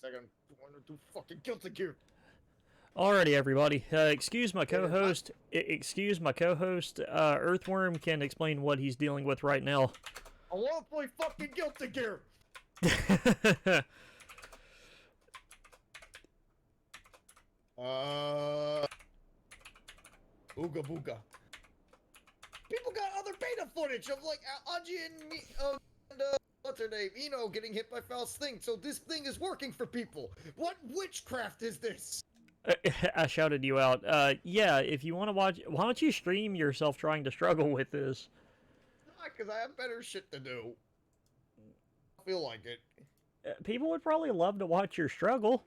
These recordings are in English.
second. I want to do fucking Guilty Gear. Alrighty, everybody. Excuse my co-host. Earthworm can explain what he's dealing with right now. I want to play fucking Guilty Gear. Ooga booga. People got other beta footage of like Aji and me, what's her name? Eno getting hit by Faust's thing. So this thing is working for people. What witchcraft is this? I shouted you out. Yeah, if you want to watch, why don't you stream yourself trying to struggle with this? Not because I have better shit to do. I feel like it. People would probably love to watch your struggle.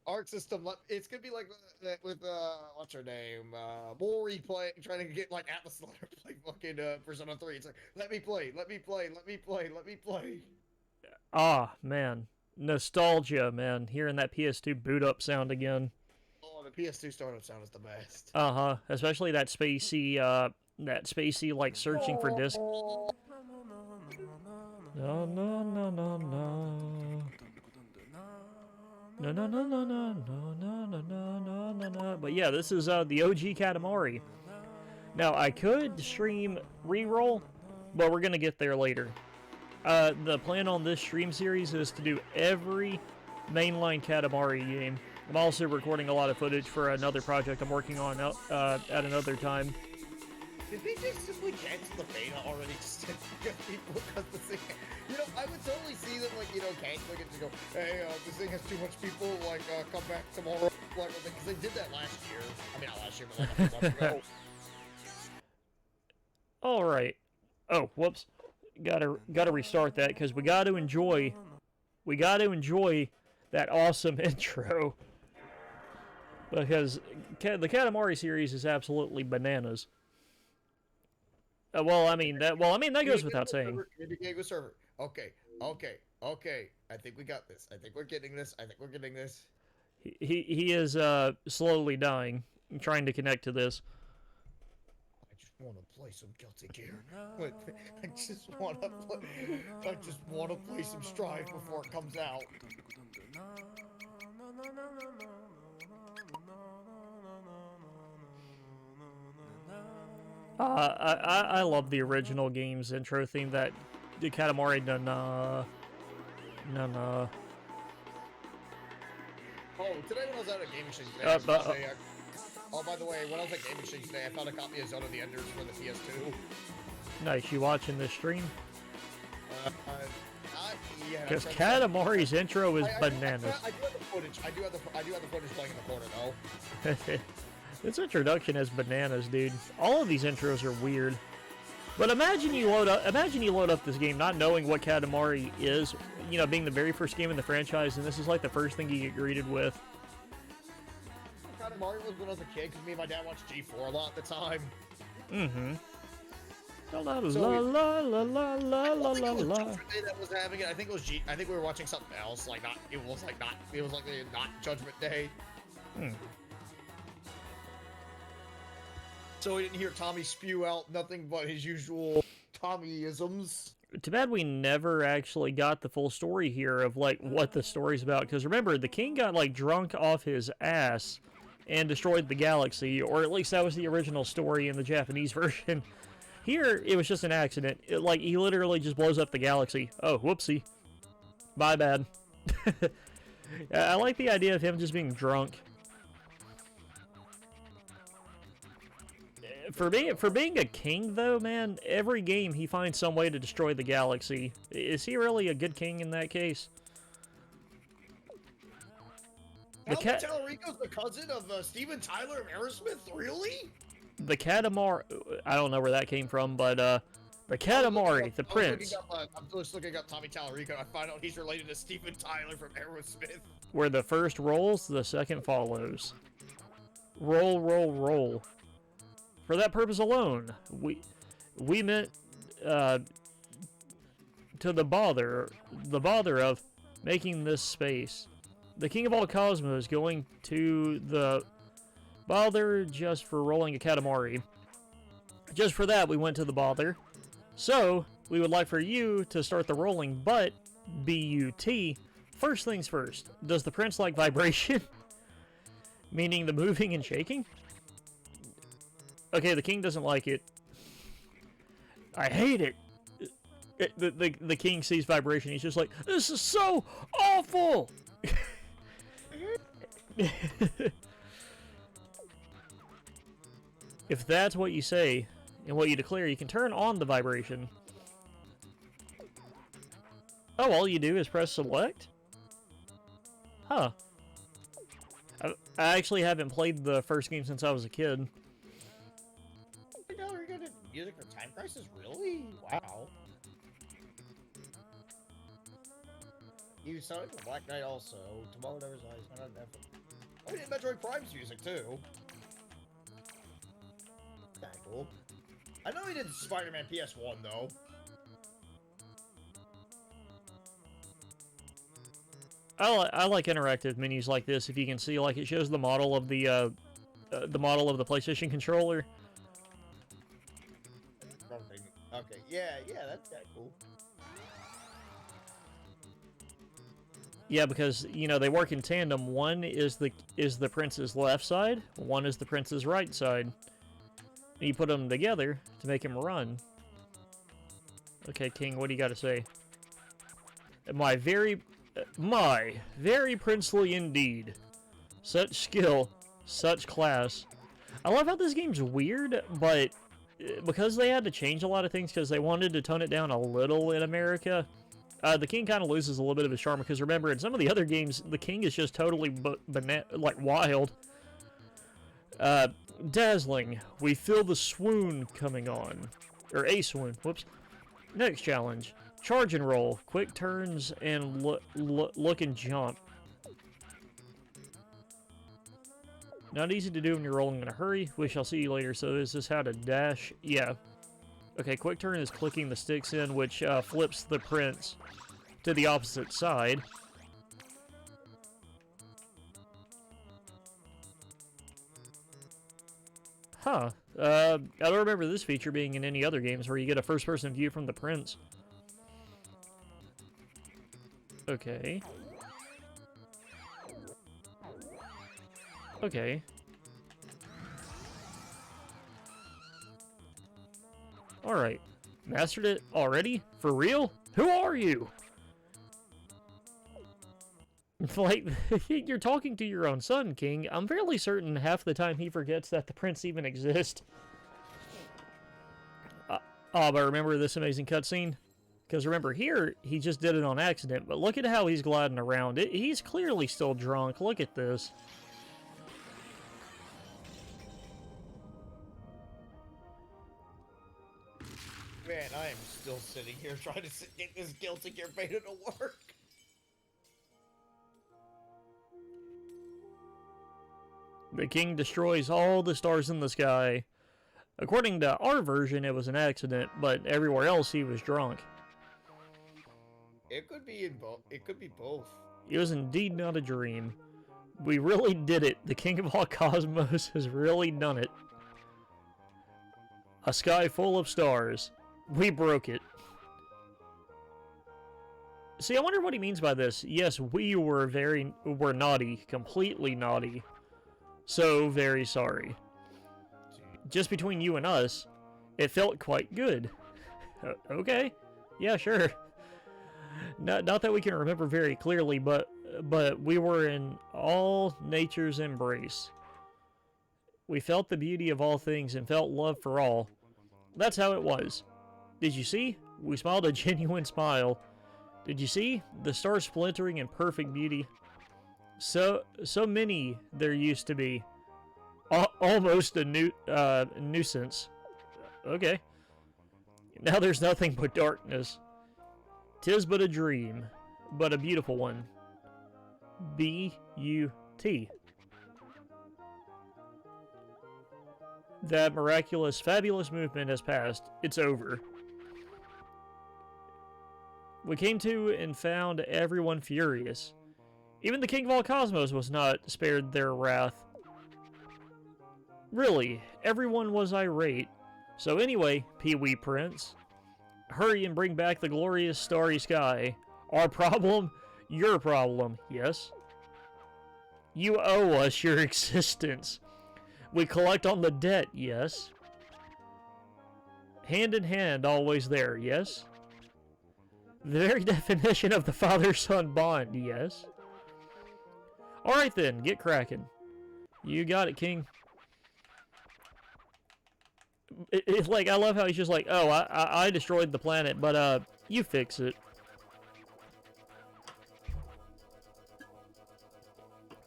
Arc system, it's gonna be like with what's her name? Mori trying to get like Atlas to let her play fucking Persona 3. It's like, let me play. Ah, man. Nostalgia, man. Hearing that PS2 boot up sound again. Oh, the PS2 startup sound is the best. Uh-huh. Especially that spacey, like, searching for disc. No, no, no, no, no. No, no, no, no, no, no, no, no, no, no, no. But yeah, this is, the OG KATAMARI. Now, I could stream reroll, but we're gonna get there later. The plan on this stream series is to do every mainline KATAMARI game. I'm also recording a lot of footage for another project I'm working on at another time. Did they just simply cancel the beta already just to get people because the thing, you know, I would totally see them like, you know, canceling it to go, hey, this thing has too much people, like, come back tomorrow, like, because they did that last year. I mean, not last year, but like a few months ago. Alright. Oh, whoops. Gotta restart that, because we gotta enjoy that awesome intro. Because the KATAMARI series is absolutely bananas. Well, I mean that goes without saying. Server. Okay. I think we got this. I think we're getting this. He is slowly dying, trying to connect to this. I just want to play some Guilty Gear. I just want to play some Strive before it comes out. I love the original game's intro theme, that the KATAMARI na. Oh, today when I was out at Game Exchange today, oh, by the way, when I was at Game Exchange today, I found a copy of Zone of the Enders for the PS2. Nice, you watching the stream? Yeah. Because KATAMARI's intro is bananas. I do have the footage. I do have the footage playing in the corner though. This introduction is bananas, dude. All of these intros are weird. But imagine you load up this game not knowing what KATAMARI is, you know, being the very first game in the franchise, and this is like the first thing you get greeted with. KATAMARI was when I was a kid, because me and my dad watched G4 a lot at the time. Mm-hmm. La la la la la la la la la. That was having it. I think it was I think we were watching something else. Like it was like not Judgment Day. So we didn't hear Tommy spew out nothing but his usual Tommyisms. Too bad we never actually got the full story here of like what the story's about. Because remember, the king got like drunk off his ass and destroyed the galaxy, or at least that was the original story in the Japanese version. Here, it was just an accident. Like, he literally just blows up the galaxy. Oh, whoopsie. My bad. I like the idea of him just being drunk. For being a king, though, man, every game he finds some way to destroy the galaxy. Is he really a good king in that case? Talarico's the cousin of Steven Tyler of Aerosmith? Really? The KATAMARI, I don't know where that came from, but the KATAMARI, the prince. I'm just looking up Tommy Talarico. I find out he's related to Steven Tyler from Aerosmith. Where the first rolls, the second follows. Roll, roll, roll. For that purpose alone, we meant to the bother of making this space. The king of all cosmos going to the bother just for rolling a KATAMARI. Just for that, we went to the bother. So, we would like for you to start the rolling, but B-U-T. First things first, does the prince like vibration? Meaning the moving and shaking? Okay, the king doesn't like it. I hate it. The king sees vibration. He's just like, this is so awful. If that's what you say and what you declare, you can turn on the vibration. Oh, all you do is press select? Huh. I actually haven't played the first game since I was a kid. $1 you're gonna music for Time Crisis? Really? Wow. You saw it for Black Knight also. Tomorrow Never Dies. Not on Netflix. Oh, he did Metroid Prime's music too. That's cool. I know he did Spider-Man PS1 though. I like interactive menus like this. If you can see, like, it shows the model of the PlayStation controller. Okay, yeah, that's kind of cool. Yeah, because you know they work in tandem. One is the prince's left side, one is the prince's right side. And you put them together to make him run. Okay, King, what do you got to say? My very princely indeed. Such skill, such class. I love how this game's weird, but because they had to change a lot of things because they wanted to tone it down a little in America, the king kind of loses a little bit of his charm. Because remember, in some of the other games, the king is just totally like wild. Dazzling. We feel the swoon coming on. Or a swoon. Whoops. Next challenge. Charge and roll. Quick turns and look and jump. Not easy to do when you're rolling in a hurry. We shall see you later. So is this how to dash? Yeah. Okay, quick turn is clicking the sticks in, which flips the prince to the opposite side. Huh. I don't remember this feature being in any other games where you get a first-person view from the prince. Okay. Okay. Alright. Mastered it already? For real? Who are you? Like, you're talking to your own son, King. I'm fairly certain half the time he forgets that the prince even exists. But remember this amazing cutscene? Because remember, here, he just did it on accident, but look at how he's gliding around. He's clearly still drunk. Look at this. Man, I am still sitting here trying to get this Guilty Gear beta to work. The king destroys all the stars in the sky. According to our version, it was an accident, but everywhere else he was drunk. It could be in both. It could be both. It was indeed not a dream. We really did it. The king of all cosmos has really done it. A sky full of stars. We broke it. See, I wonder what he means by this. Yes, we were naughty. Completely naughty. So very sorry. Just between you and us, it felt quite good. Okay. Yeah, sure. Not that we can remember very clearly, but we were in all nature's embrace. We felt the beauty of all things and felt love for all. That's how it was. Did you see? We smiled a genuine smile. Did you see? The stars splintering in perfect beauty. So many there used to be. Almost a nuisance. Okay. Now there's nothing but darkness. 'Tis but a dream, but a beautiful one. B-U-T. That miraculous, fabulous movement has passed. It's over. We came to and found everyone furious. Even the king of all cosmos was not spared their wrath. Really, everyone was irate. So anyway, Pee-wee Prince, hurry and bring back the glorious starry sky. Our problem? Your problem, yes. You owe us your existence. We collect on the debt, yes. Hand in hand, always there, yes. The very definition of the father-son bond, yes. Alright then, get cracking. You got it, King. It's like, I love how he's just like, oh, I destroyed the planet, but, you fix it.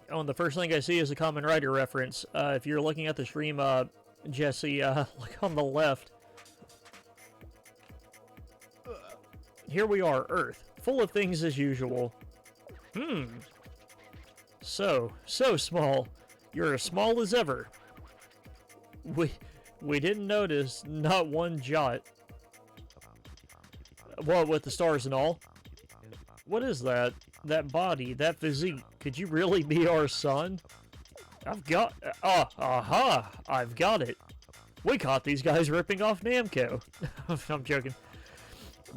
Oh, and the first thing I see is a Kamen Rider reference. If you're looking at the stream, Jesse, look on the left. Here we are, Earth, full of things as usual. So small. You're as small as ever. We didn't notice, not one jot. What, with the stars and all? What is that? That body, that physique. Could you really be our son? I've got... aha! I've got it. We caught these guys ripping off Namco. I'm joking.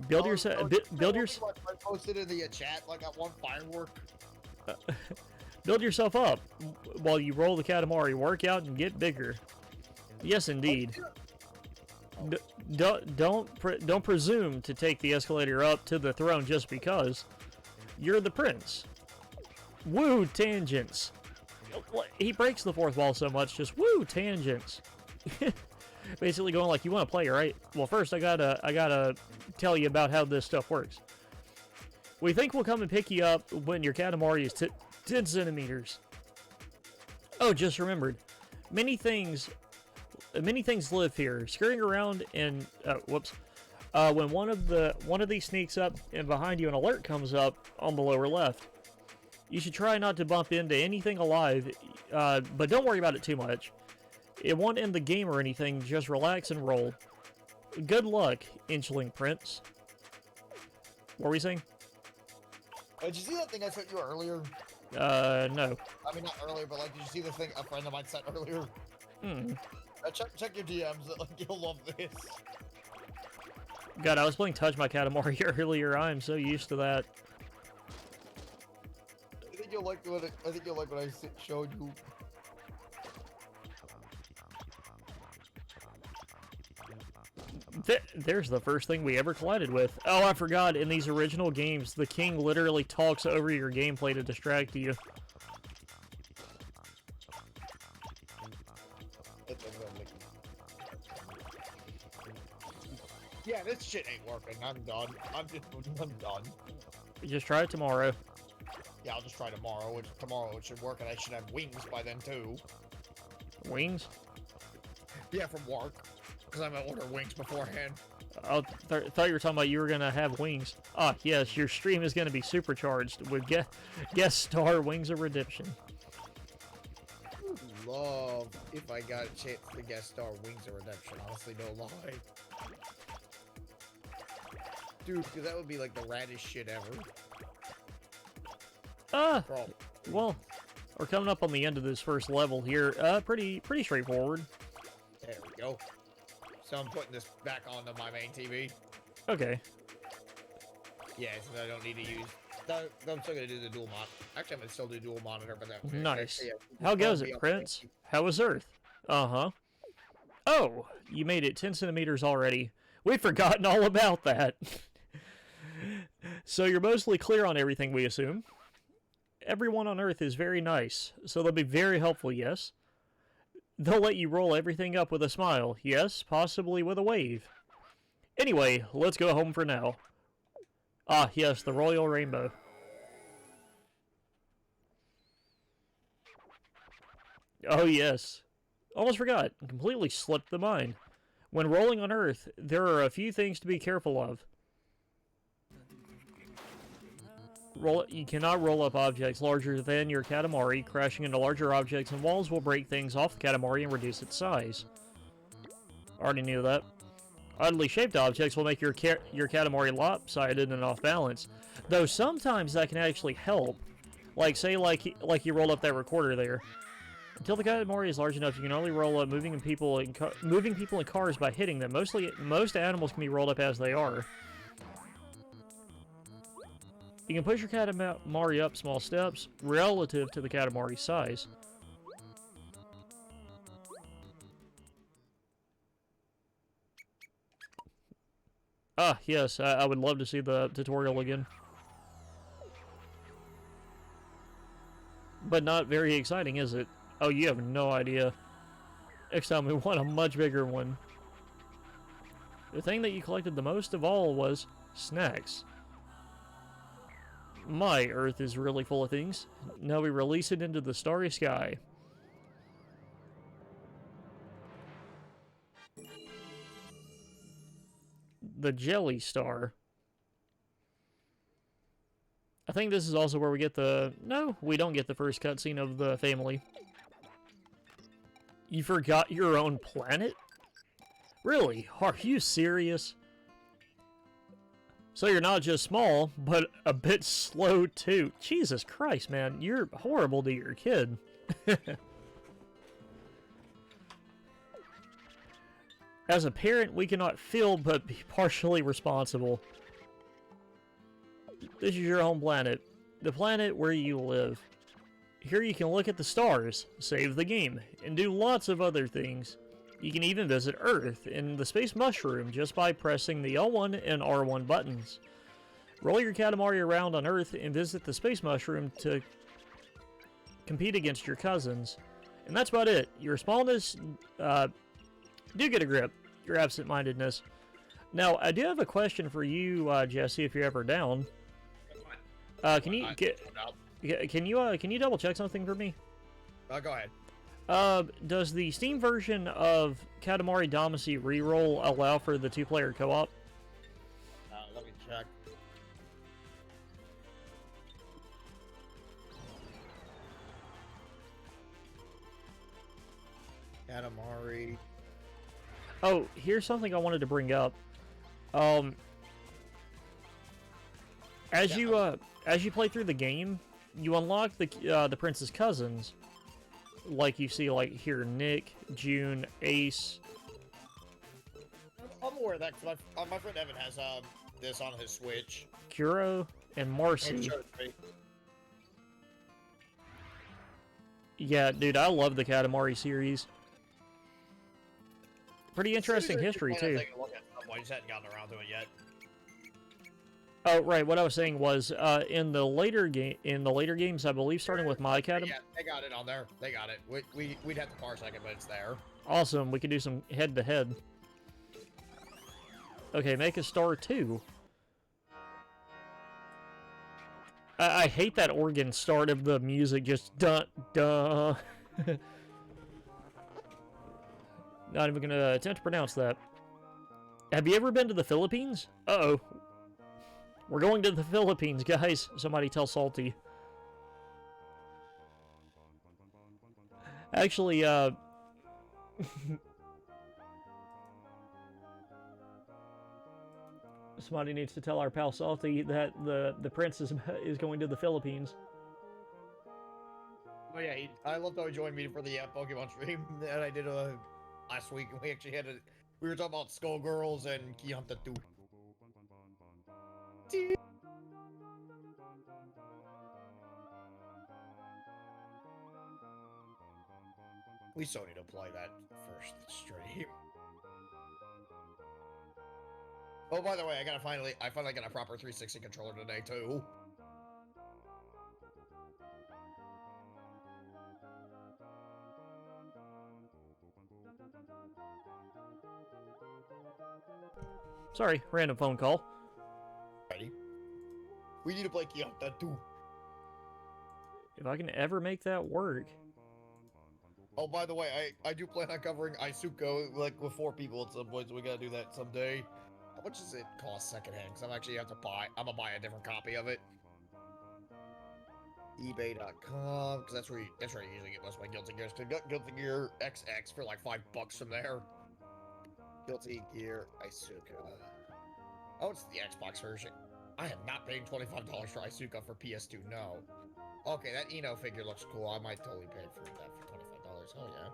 Build yourself... Build yourself... I posted in the chat, like, that one firework. Build yourself up while you roll the Katamari. Work out and get bigger. Yes, indeed. Don't presume to take the escalator up to the throne just because. You're the prince. Woo, tangents. He breaks the fourth wall so much, just woo, tangents. Basically going like, you want to play, right? Well, first I gotta tell you about how this stuff works. We think we'll come and pick you up when your Katamari is 10 centimeters. Oh, just remembered. Many things live here. Scurrying around and whoops. When one of these sneaks up and behind you, an alert comes up on the lower left. You should try not to bump into anything alive, but don't worry about it too much. It won't end the game or anything. Just relax and roll. Good luck, Inchling Prince. What were we saying? Did you see that thing I sent you earlier? No. I mean, not earlier, but like, did you see the thing a friend of mine sent earlier? Check your DMs. Like, you'll love this. God, I was playing Touch My Katamari earlier. I am so used to that. I think you'll like what I showed you. There's the first thing we ever collided with. Oh, I forgot. In these original games, the king literally talks over your gameplay to distract you. Yeah, this shit ain't working. I'm done. I'm done. Just try it tomorrow. Yeah, I'll just try tomorrow. Tomorrow it should work, and I should have wings by then too. Wings? Yeah, from work. Because I'm gonna order wings beforehand. I thought you were talking about you were gonna have wings. Ah, yes, your stream is gonna be supercharged with guest star Wings of Redemption. Love if I got a chance to guest star Wings of Redemption. Honestly, no lie. Dude, because that would be like the raddest shit ever. Well, we're coming up on the end of this first level here. Pretty straightforward. There we go. So I'm putting this back onto my main TV. Okay. Yeah, so I don't need to use... I'm still going to do the dual monitor. Actually, I'm going to still do dual monitor, but that... Nice. Yeah, how goes it, Prince? How was Earth? Uh-huh. Oh, you made it 10 centimeters already. We've forgotten all about that. So you're mostly clear on everything, we assume. Everyone on Earth is very nice, so they'll be very helpful, yes? They'll let you roll everything up with a smile, yes, possibly with a wave. Anyway, let's go home for now. Ah, yes, the Royal Rainbow. Oh, yes. Almost forgot. Completely slipped the mind. When rolling on Earth, there are a few things to be careful of. You cannot roll up objects larger than your Katamari. Crashing into larger objects and walls will break things off the Katamari and reduce its size. Already knew that. Oddly shaped objects will make your Katamari lopsided and off balance, though sometimes that can actually help. Like, say, like you rolled up that recorder there. Until the Katamari is large enough, you can only roll up moving people in cars by hitting them. Most animals can be rolled up as they are. You can push your Katamari up small steps relative to the Katamari size. Ah, yes, I would love to see the tutorial again. But not very exciting, is it? Oh, you have no idea. Next time we want a much bigger one. The thing that you collected the most of all was snacks. My Earth is really full of things. Now we release it into the starry sky. The Jelly Star. I think this is also where we get the... No, we don't get the first cutscene of the family. You forgot your own planet? Really? Are you serious? So you're not just small, but a bit slow too. Jesus Christ, man. You're horrible to your kid. As a parent, we cannot feel but be partially responsible. This is your home planet. The planet where you live. Here you can look at the stars, save the game, and do lots of other things. You can even visit Earth in the Space Mushroom just by pressing the L1 and R1 buttons. Roll your Katamari around on Earth and visit the Space Mushroom to compete against your cousins. And that's about it. Your smallness, do get a grip. Your absent-mindedness. Now, I do have a question for you, Jesse, if you're ever down. Can you double check something for me? Go ahead. Does the Steam version of Katamari Damacy reroll allow for the two-player co-op? Let me check. Katamari. Oh, here's something I wanted to bring up. As you play through the game, you unlock the prince's cousins. Like you see, like here, Nick, June, Ace. I'm aware of that because my friend Evan has this on his Switch. Kuro and Marcy. Yeah, dude, I love the Katamari series. Pretty interesting history too. I just hadn't gotten around to it yet. Oh, right. What I was saying was, in the later games, I believe, starting with My Katamari. Yeah, they got it on there. They got it. We'd have to parse it, but it's there. Awesome. We could do some head-to-head. Okay, make a star 2. I hate that organ start of the music, just dun-dun. Not even gonna attempt to pronounce that. Have you ever been to the Philippines? Uh-oh. We're going to the Philippines, guys. Somebody tell Salty. Actually, somebody needs to tell our pal Salty that the prince is going to the Philippines. Oh yeah, I loved how he joined me for the Pokemon stream that I did last week, and we actually had we were talking about Skullgirls and Keyhunter 2. We so need to play that first stream. Oh, by the way, I finally got a proper 360 controller today too. Sorry, random phone call. Ready? We need to play Keyhunter 2. If I can ever make that work. Oh, by the way, I do plan on covering Isuko, like, with 4 people at some point, so we gotta do that someday. How much does it cost secondhand? Because I'm actually I'm gonna buy a different copy of it. eBay.com, because that's where you usually get most of my Guilty Gears. Cause Guilty Gear XX for like $5 from there. Guilty Gear Isuka. Oh, it's the Xbox version. I am not paying $25 for Isuka for PS2, no. Okay, that Eno figure looks cool. I might totally pay for that for $25. Oh, yeah.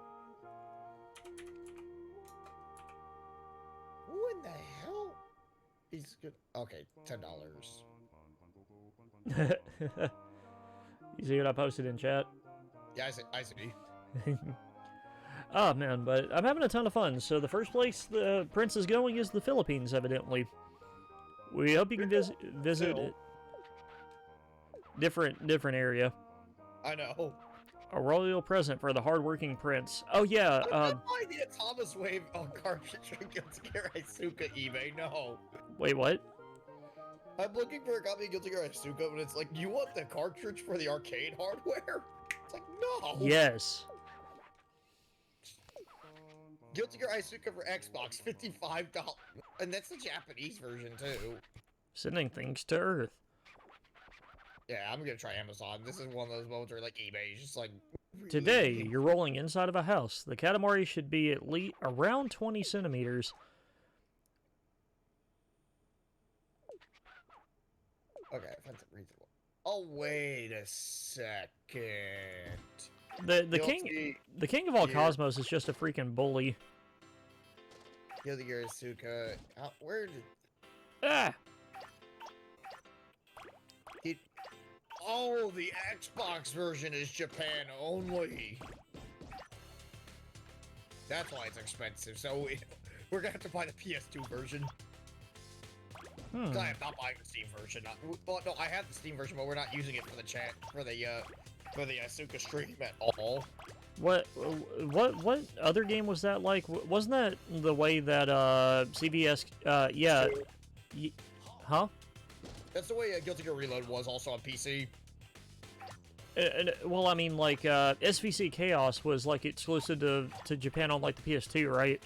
Who in the hell? He's good. Okay, $10. You see what I posted in chat? Yeah, I see. Oh man, but I'm having a ton of fun. So the first place the prince is going is the Philippines, evidently. We hope you can visit it. Different area. I know. A royal present for the hardworking prince. Oh yeah. I need a Thomas Wave on cartridge for Guilty Gear Isuka eBay. No. Wait, what? I'm looking for a copy of Guilty Gear Isuka, but it's like, you want the cartridge for the arcade hardware? It's like, no. Yes. Guilty Gear Isuka for Xbox, $55, and that's the Japanese version too. Sending things to Earth. Yeah, I'm gonna try Amazon. This is one of those moments where like eBay is just like. Today, you're rolling inside of a house. The Katamari should be at least around 20 centimeters. Okay, that's reasonable. Oh, wait a second. The king of all cosmos is just a freaking bully. Guilty Gear Isuka. Where did? Ah. Oh, the Xbox version is Japan only. That's why it's expensive. So we're gonna have to buy the PS2 version. I am not buying the Steam version. Well, no, I have the Steam version, but we're not using it for the chat for the Asuka stream at all. What other game was that like? Wasn't that the way that CBS? Yeah. Huh? That's the way Guilty Gear Reload was also on PC. Well, I mean, like SVC Chaos was like exclusive to Japan on like the PS2, right?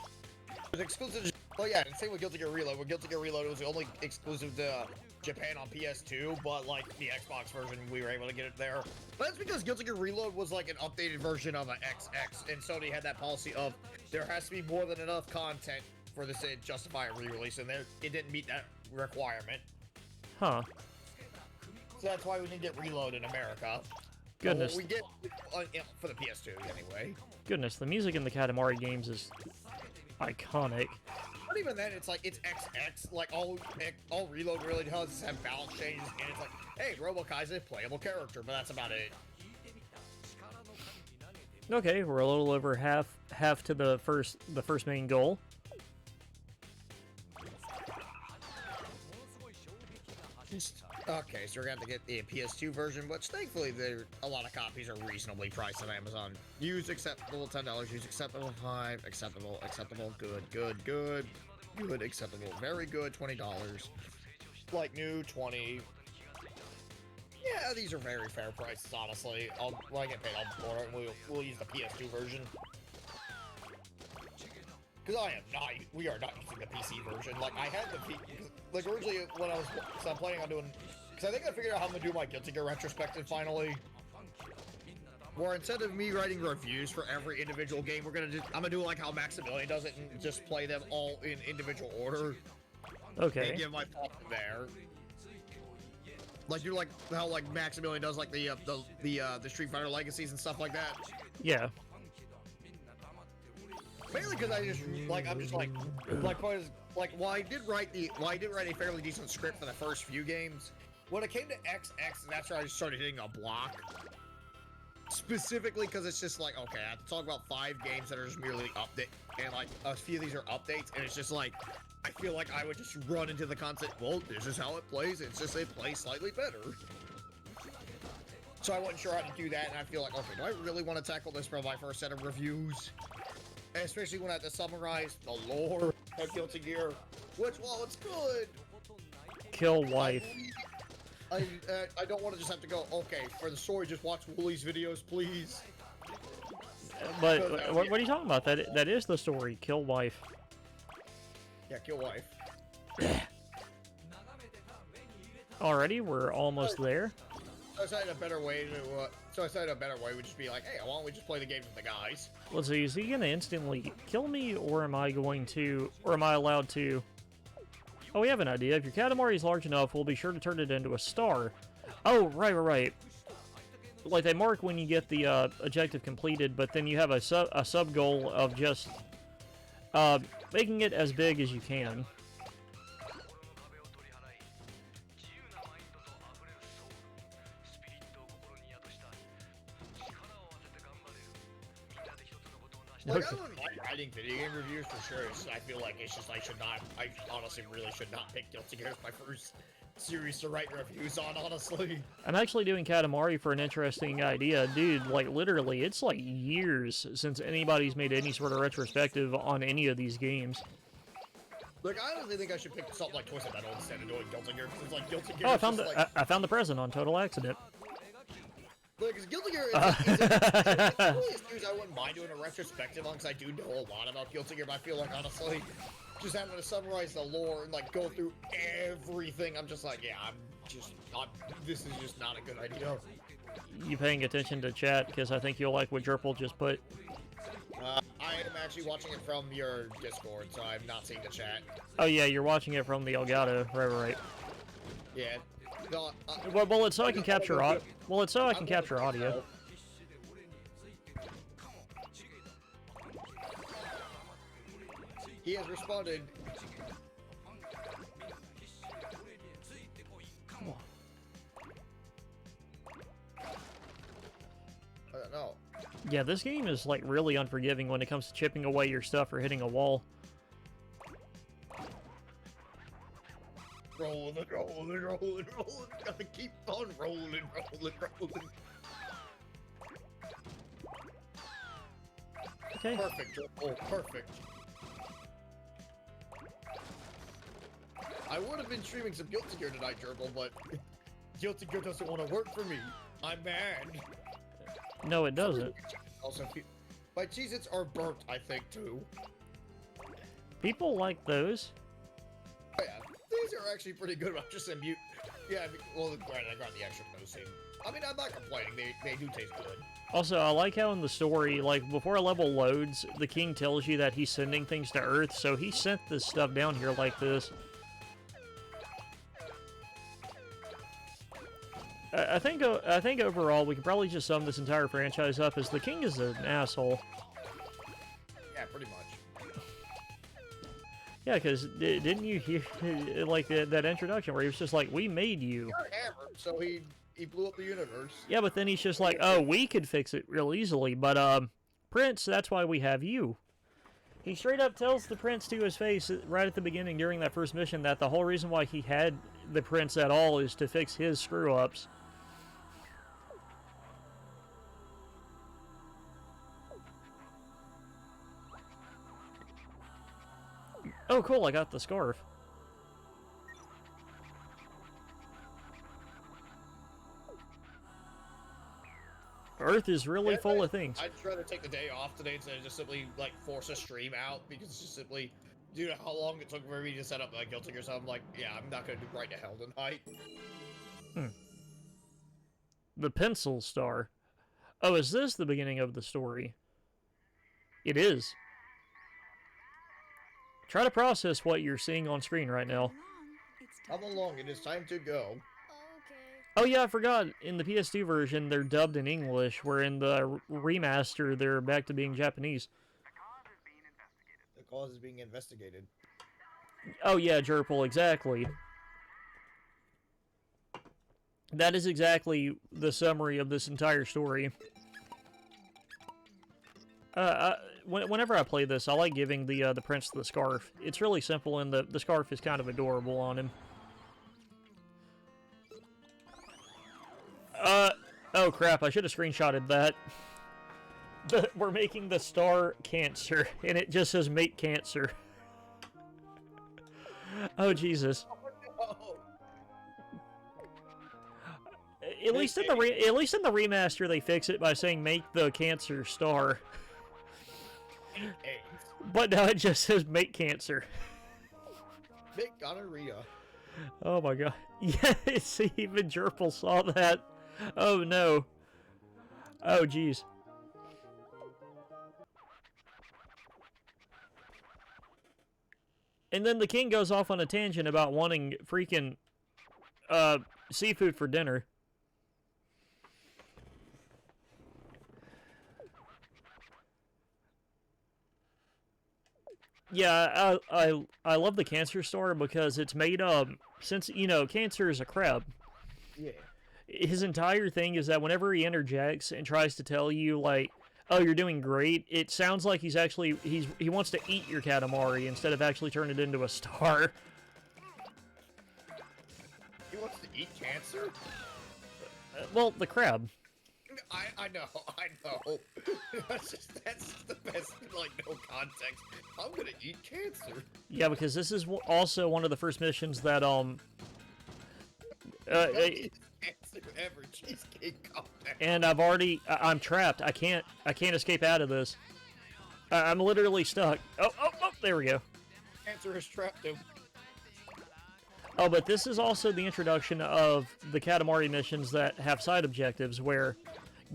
It was exclusive to, well, yeah, and same with Guilty Gear Reload. With Guilty Gear Reload, it was only exclusive to Japan on PS2, but like the Xbox version, we were able to get it there. But that's because Guilty Gear Reload was like an updated version of an XX, and Sony had that policy of there has to be more than enough content for this to justify a re-release, and it didn't meet that requirement. Huh. So that's why we didn't get Reload in America. Goodness. We get for the PS2 anyway. Goodness, the music in the Katamari games is iconic. But even then, it's like, it's XX. Like, all Reload really does is have balance changes, and it's like, hey, Robo-Kai's playable character, but that's about it. Okay, we're a little over half to the first main goal. Okay, so we're gonna have to get the PS2 version, which thankfully a lot of copies are reasonably priced on Amazon. Used acceptable, $10. Used acceptable, $5. Acceptable, good, acceptable, very good, $20. Like new, $20. Yeah, these are very fair prices, honestly. When I get paid, I'll order it. We'll use the PS2 version. Because we are not using the PC version. Like, I had like, originally, when I'm planning on doing, because I think I figured out how I'm going to do my Guilty Gear retrospective finally. Where instead of me writing reviews for every individual game, I'm going to do like how Maximilian does it and just play them all in individual order. Okay. And give my thoughts there. Like, do like how like Maximilian does like the Street Fighter Legacies and stuff like that. Yeah. Mainly because while I did write a fairly decent script for the first few games, when it came to XX, that's where I started hitting a block. Specifically because it's just like, okay, I have to talk about 5 games that are just merely update, and like a few of these are updates, and it's just like, I feel like I would just run into the concept, well, this is how it plays, it's just it plays slightly better. So I wasn't sure how to do that, and I feel like, okay, do I really want to tackle this for my first set of reviews? And especially when I have to summarize the lore of Guilty Gear, which, while it's good, Kill wife. I don't want to just have to go, okay, for the story, just watch Wooly's videos, please. But what are you talking about? That is the story. Kill wife. Yeah, kill wife. Alrighty, we're almost there. So I decided a better way would just be like, hey, why don't we just play the games with the guys? Let's see, is he gonna instantly kill me, or am I allowed to? Oh, we have an idea. If your Katamari is large enough, we'll be sure to turn it into a star. Oh, right. Like they mark when you get the objective completed, but then you have a sub goal of just making it as big as you can. Like, I wouldn't mind writing video game reviews for sure. It's just, I feel like it's just I honestly really should not pick Guilty Gear as my first series to write reviews on, honestly. I'm actually doing Katamari for an interesting idea. Dude, like, literally, it's like years since anybody's made any sort of retrospective on any of these games. Like, I honestly think I should pick something like Twisted Metal instead of doing Guilty Gear, because it's like Guilty Gear Oh, I found the present on total accident. Like, because Guilty Gear is it's one of these series I wouldn't mind doing a retrospective on, because I do know a lot about Guilty Gear, but I feel like, honestly, just having to summarize the lore and, like, go through everything, I'm just like, yeah, this is just not a good idea. You paying attention to chat, because I think you'll like what Jerpel just put. I am actually watching it from your Discord, so I'm not seeing the chat. Oh yeah, you're watching it from the Elgato, right. Yeah. No, well, it's so I can capture audio. Well, it's so I can capture audio. He has responded. Come on. I don't know. Yeah, this game is like really unforgiving when it comes to chipping away your stuff or hitting a wall. Rolling. Gotta keep on rolling. Okay. Perfect, oh, perfect. I would have been streaming some Guilty Gear tonight, Gerbil, but Guilty Gear doesn't want to work for me. I'm mad. No, it doesn't. Also, my Cheez-Its are burnt, I think, too. People like those. Oh, yeah, these are actually pretty good. I'm just a mute. Yeah, well, granted, I got the extra nosing. I mean, I'm not complaining. They do taste good. Also, I like how in the story, like, before a level loads, the king tells you that he's sending things to Earth, so he sent this stuff down here like this. I think overall, we could probably just sum this entire franchise up as the king is an asshole. Yeah, pretty much. Yeah, because didn't you hear, like, that introduction where he was just like, we made you. You're hammered, so he blew up the universe. Yeah, but then he's just like, oh, we could fix it real easily, but, Prince, that's why we have you. He straight up tells the prince to his face right at the beginning during that first mission that the whole reason why he had the prince at all is to fix his screw-ups. Oh, cool, I got the scarf. Earth is really full of things. I'd just rather take the day off today instead of just simply, like, force a stream out, because it's just simply, do you know how long it took for me to set up, like, Guilty Gear, so I'm like, yeah, I'm not gonna do right to hell tonight. The pencil star. Oh, is this the beginning of the story? It is. Try to process what you're seeing on screen right now. Come along, it is time to go. Oh yeah, I forgot. In the PS2 version, they're dubbed in English, where in the remaster, they're back to being Japanese. The cause is being investigated. Oh yeah, Jerpel, exactly. That is exactly the summary of this entire story. Whenever I play this, I like giving the prince the scarf. It's really simple, and the scarf is kind of adorable on him. Oh crap, I should have screenshotted that. We're making the star cancer, and it just says make cancer. Oh, Jesus. At least in the remaster, they fix it by saying make the cancer star. But now it just says make cancer. Make gonorrhea. Oh my god. Yes, even Jerpel saw that. Oh no. Oh jeez. And then the king goes off on a tangent about wanting freaking seafood for dinner. Yeah, I love the cancer store because it's made since, you know, cancer is a crab. Yeah. His entire thing is that whenever he interjects and tries to tell you, like, Oh, you're doing great. It sounds like he wants to eat your Katamari instead of actually turn it into a star. He wants to eat cancer? Well, the crab. I know. that's just the best, like, no context. I'm gonna eat cancer. Yeah, because this is also one of the first missions that, Cancer ever, Cheesecake Complex. and I'm trapped. I can't escape out of this. I'm literally stuck. Oh, there we go. Cancer has trapped him. Oh, but this is also the introduction of the Katamari missions that have side objectives where,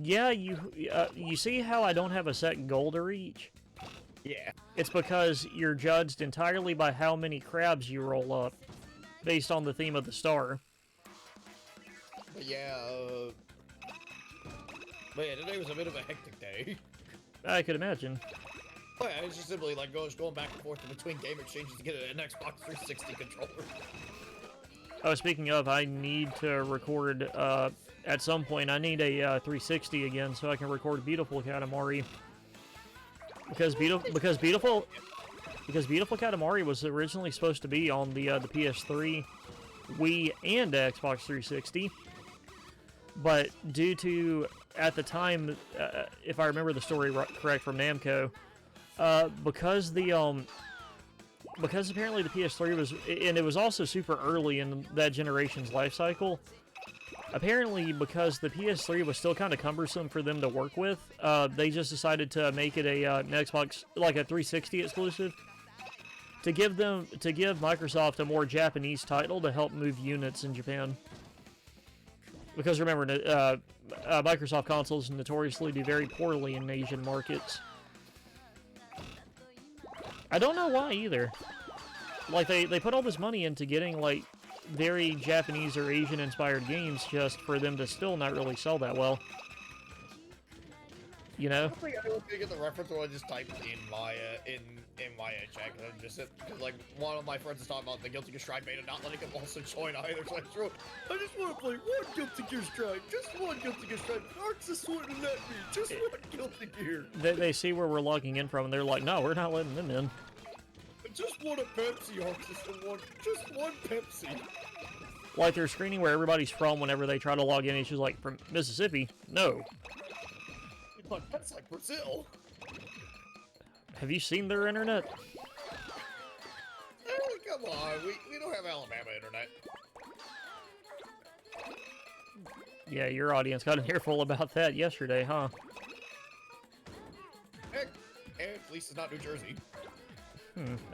yeah, you see how I don't have a set goal to reach? Yeah. It's because you're judged entirely by how many crabs you roll up, based on the theme of the star. But yeah, man, today was a bit of a hectic day. I could imagine. Oh yeah, it's just simply like going back and forth between game exchanges to get an Xbox 360 controller. Oh, speaking of, I need to record, at some point, I need a 360 again so I can record Beautiful Katamari. Because Beautiful Katamari was originally supposed to be on the PS3, Wii, and Xbox 360. But due to, at the time, if I remember the story correct from Namco, because apparently the PS3 was, and it was also super early in that generation's life cycle, apparently because the PS3 was still kind of cumbersome for them to work with, they just decided to make it an Xbox, like a 360 exclusive, to give Microsoft a more Japanese title to help move units in Japan. Because remember, Microsoft consoles notoriously do very poorly in Asian markets. I don't know why either. Like, they put all this money into getting, like, very Japanese or Asian-inspired games just for them to still not really sell that well. You know? I don't think anyone's gonna get the reference when I just typed in my chat, because like, one of my friends is talking about the Guilty Gear Strive beta not letting him also join either, so I just want to play one Guilty Gear Strive, just one Guilty Gear Strive, Arxis wouldn't let me, just one Guilty Gear. They see where we're logging in from, and they're like, no, we're not letting them in. Just want a Pepsi, Arxis, and just one Pepsi. Like, they're screening where everybody's from whenever they try to log in, and she's like, from Mississippi? No. But that's like Brazil. Have you seen their internet? Come on, we don't have Alabama internet. Yeah, your audience got an earful about that yesterday, huh? Heck, at least it's not New Jersey.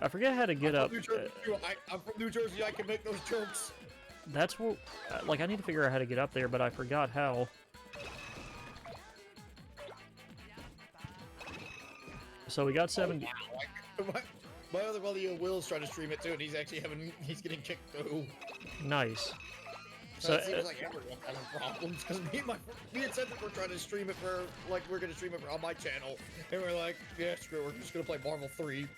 I forget how to get up. I'm from New Jersey, I can make those jokes. That's what... like, I need to figure out how to get up there, but I forgot how. So we got 70... My other buddy Will's trying to stream it too, and he's getting kicked through. Nice. So it seems like everyone's having problems, because me and Cedric were trying to stream it for, like, we're gonna stream it on my channel, and we're like, yeah, screw it, we're just gonna play Marvel 3.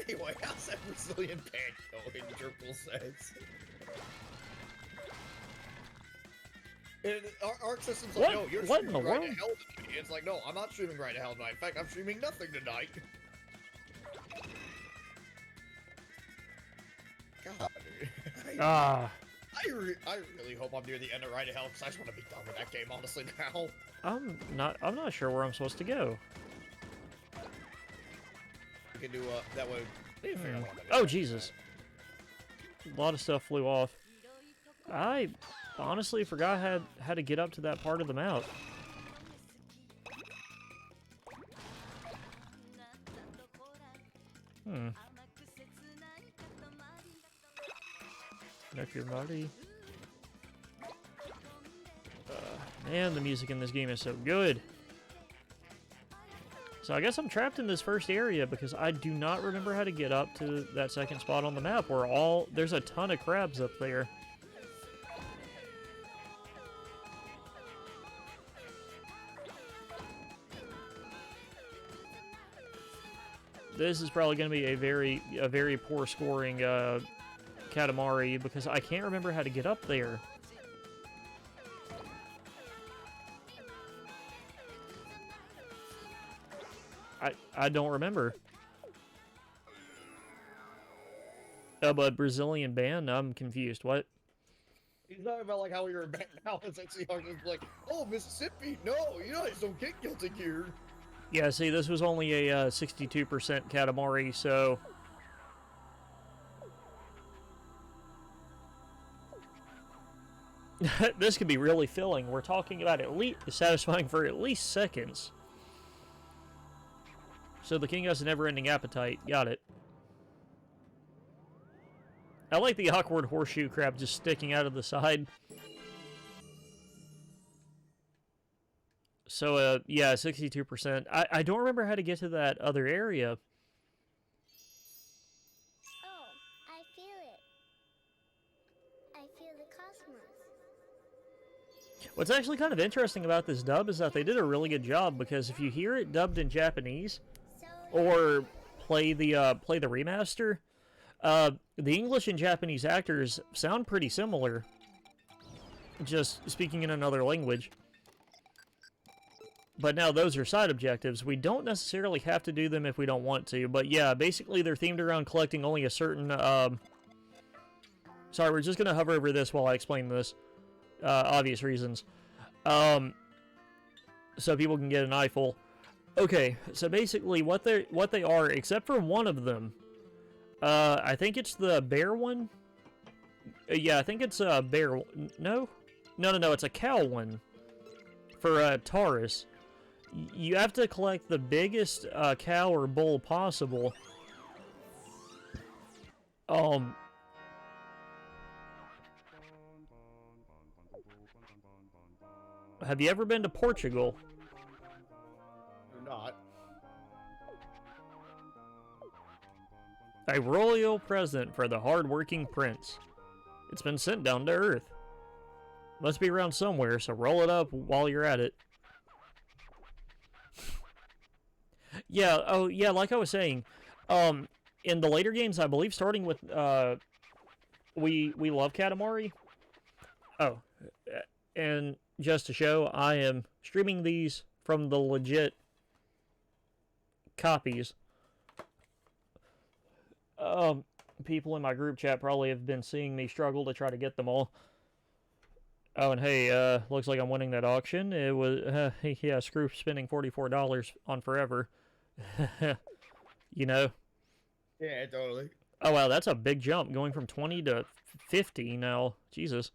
Anyway, how's that Brazilian pan going, Jerple says? And our system's like, no, you're streaming right to hell tonight. It's like, no, I'm not streaming right to hell tonight. In fact, I'm streaming nothing tonight. God, I really hope I'm near the end of Right to Hell, because I just want to be done with that game, honestly, now. I'm not sure where I'm supposed to go. We can do, that way. Oh, Jesus. A lot of stuff flew off. I honestly forgot how to get up to that part of the map. Connect your body. Man, the music in this game is so good. So I guess I'm trapped in this first area because I do not remember how to get up to that second spot on the map where there's a ton of crabs up there. This is probably going to be a very poor scoring Katamari because I can't remember how to get up there. I don't remember. But Brazilian band? I'm confused. What? He's talking about like how we were back now. It's actually just like, oh, Mississippi, no, you guys don't get guilty gear. Yeah, see, this was only a 62% Katamari, so... This could be really filling. We're talking about at least satisfying for at least seconds. So the king has a never-ending appetite. Got it. I like the awkward horseshoe crab just sticking out of the side. So, yeah, 62%. I don't remember how to get to that other area. Oh, I feel it. I feel the cosmos. What's actually kind of interesting about this dub is that they did a really good job, because if you hear it dubbed in Japanese or play the remaster, the English and Japanese actors sound pretty similar, just speaking in another language. But now those are side objectives. We don't necessarily have to do them if we don't want to, but yeah, basically they're themed around collecting only a certain, sorry, we're just going to hover over this while I explain this. Obvious reasons. So people can get an eyeful. Okay, so basically what they are, except for one of them, I think it's the bear one. Yeah, I think it's a bear. No, it's a cow one for Taurus. You have to collect the biggest cow or bull possible. Have you ever been to Portugal? Not. A royal present for the hard-working prince. It's been sent down to Earth. Must be around somewhere, so roll it up while you're at it. Yeah, oh, yeah, like I was saying, in the later games, I believe starting with, we love Katamari. Oh, and just to show, I am streaming these from the legit copies. People in my group chat probably have been seeing me struggle to try to get them all. Oh, and hey, looks like I'm winning that auction. It was, yeah, screw spending $44 on forever. You know? Yeah, totally. Oh, wow, that's a big jump, going from 20 to 50 now. Jesus.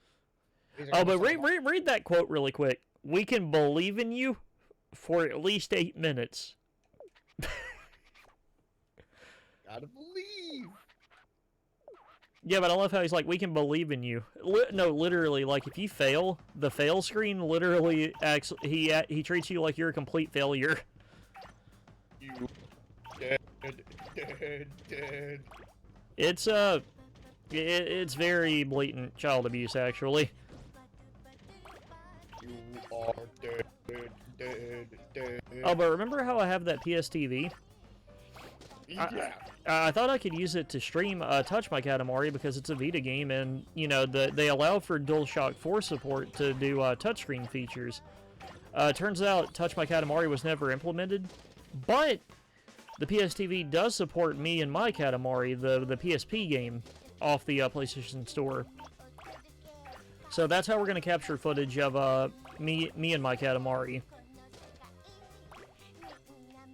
Oh, but read that quote really quick. We can believe in you for at least 8 minutes. Gotta believe. Yeah, but I love how he's like, we can believe in you. No, literally, like, if you fail, the fail screen literally acts, he treats you like you're a complete failure. You dead. It's, it's very blatant child abuse, actually. You are dead. Oh, but remember how I have that PSTV? Yeah. I thought I could use it to stream Touch My Katamari because it's a Vita game, and, you know, they allow for DualShock 4 support to do touchscreen features. Turns out Touch My Katamari was never implemented, but the PSTV does support Me and My Katamari, the PSP game, off the PlayStation Store. So that's how we're going to capture footage of me and My Katamari.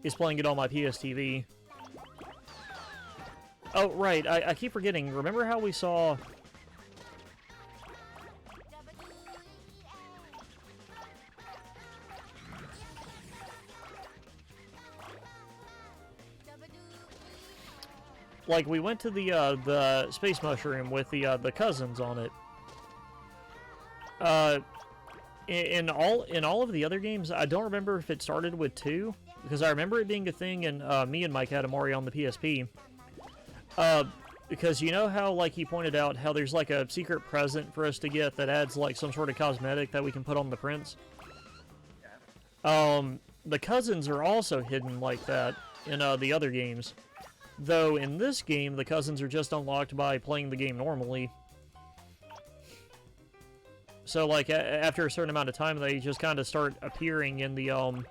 Is playing it on my PSTV. Oh, right, I keep forgetting. Remember how we saw... Like, we went to the space mushroom with the cousins on it. In all of the other games, I don't remember if it started with 2, because I remember it being a thing in Me and My Katamari on the PSP. Because you know how, like, he pointed out how there's, like, a secret present for us to get that adds, like, some sort of cosmetic that we can put on the prince? The cousins are also hidden like that in the other games. Though, in this game, the cousins are just unlocked by playing the game normally. So, like, after a certain amount of time, they just kind of start appearing in the, on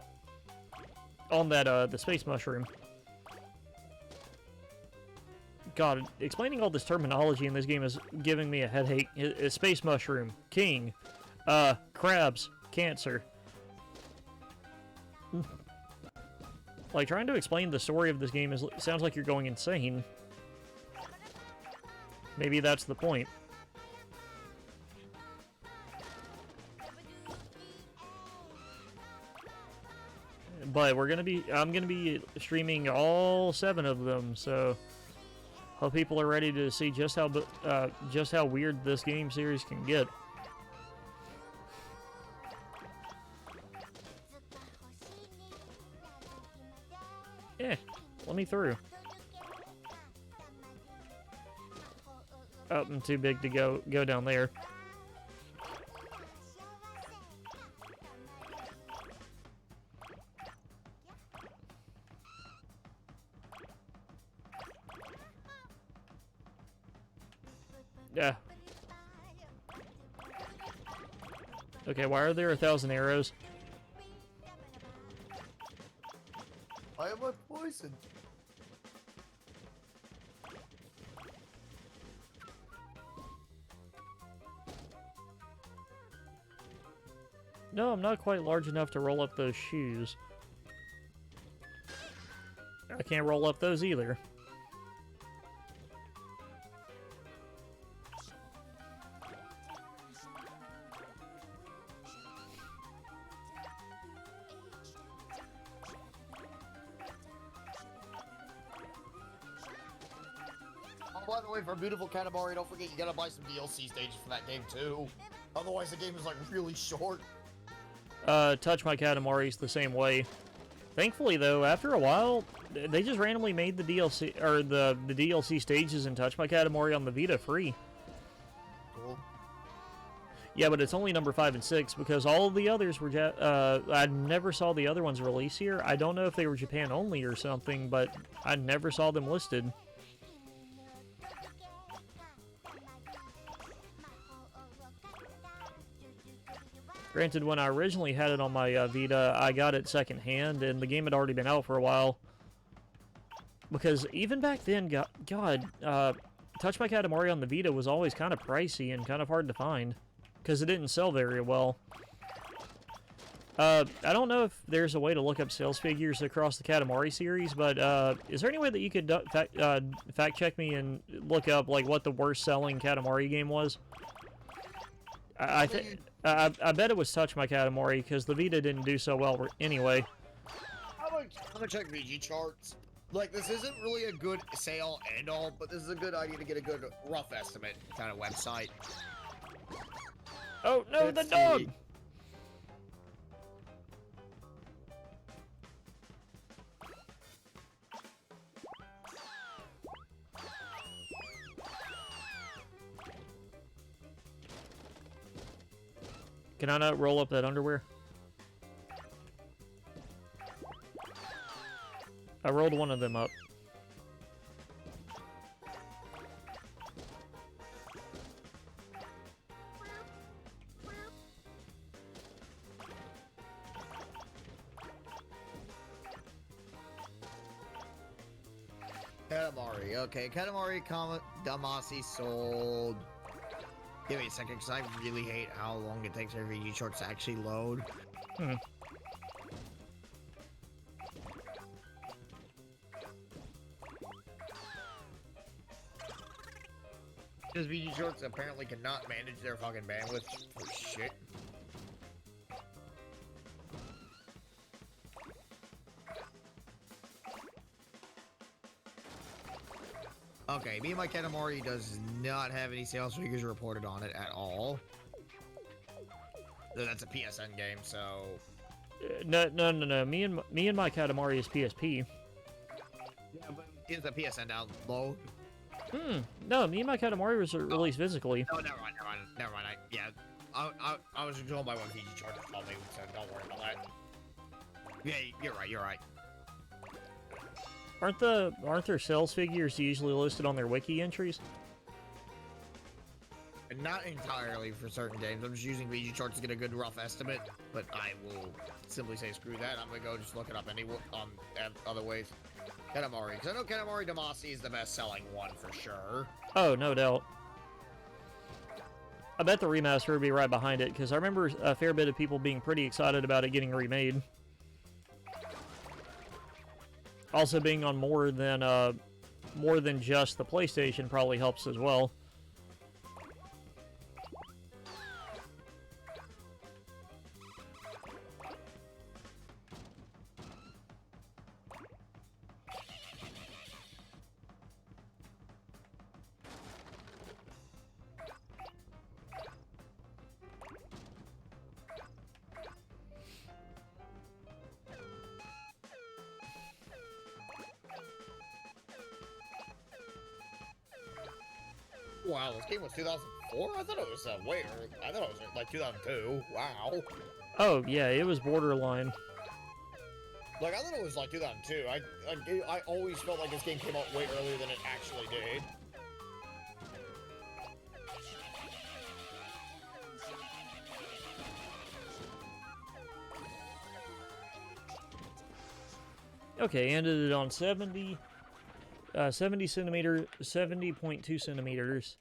that, the space mushroom. God, explaining all this terminology in this game is giving me a headache. Space mushroom, king, crabs, cancer. Like, trying to explain the story of this game sounds like you're going insane. Maybe that's the point. But I'm gonna be streaming all 7 of them, so hope people are ready to see just how weird this game series can get. Yeah, let me through. Oh, I'm too big to go down there. Yeah. Okay, why are there 1,000 arrows? Why am I poisoned? No, I'm not quite large enough to roll up those shoes. I can't roll up those either. Oh, by the way, for beautiful Katamari, don't forget you gotta buy some DLC stages for that game too. Otherwise, the game is like really short. Touch My Katamari's the same way. Thankfully, though, after a while, they just randomly made the DLC or the DLC stages in Touch My Katamari on the Vita free. Cool. Yeah, but it's only number 5 and 6 because all of the others were. I never saw the other ones release here. I don't know if they were Japan only or something, but I never saw them listed. Granted, when I originally had it on my Vita, I got it secondhand, and the game had already been out for a while. Because even back then, God, Touch My Katamari on the Vita was always kind of pricey and kind of hard to find. Because it didn't sell very well. I don't know if there's a way to look up sales figures across the Katamari series, but is there any way that you could fact check me and look up like what the worst selling Katamari game was? I bet it was Touch My Katamari because the Vita didn't do so well anyway. I'm gonna check VG charts. Like, this isn't really a good sale and all, but this is a good idea to get a good rough estimate kind of website. Oh no, the dog! Can I not roll up that underwear? I rolled one of them up. Katamari, okay. Katamari, DAMACY sold. Give me a second, because I really hate how long it takes for VG shorts to actually load. Because VG shorts apparently cannot manage their fucking bandwidth for shit. Okay, Me and My Katamari does not have any sales figures reported on it at all. Though that's a PSN game, so... No. Me and My Katamari is PSP. Yeah, but is a PSN download? No, Me and My Katamari was released physically. No, never mind. I was told by what VG Charger told me, so don't worry about that. Yeah, you're right. Aren't their sales figures usually listed on their wiki entries? And not entirely for certain games. I'm just using VG charts to get a good rough estimate, but I will simply say screw that. I'm gonna go just look it up other ways. Katamari, because I know Katamari Damacy is the best-selling one for sure. Oh, no doubt. I bet the remaster would be right behind it, because I remember a fair bit of people being pretty excited about it getting remade. Also, being on more than just the PlayStation probably helps as well. Wow, this game was 2004? I thought it was way early. I thought it was like 2002. Wow. Oh, yeah, it was borderline. Like, I thought it was like 2002. I always felt like this game came out way earlier than it actually did. Okay, ended it on 70 centimeter, 70.2 centimeters.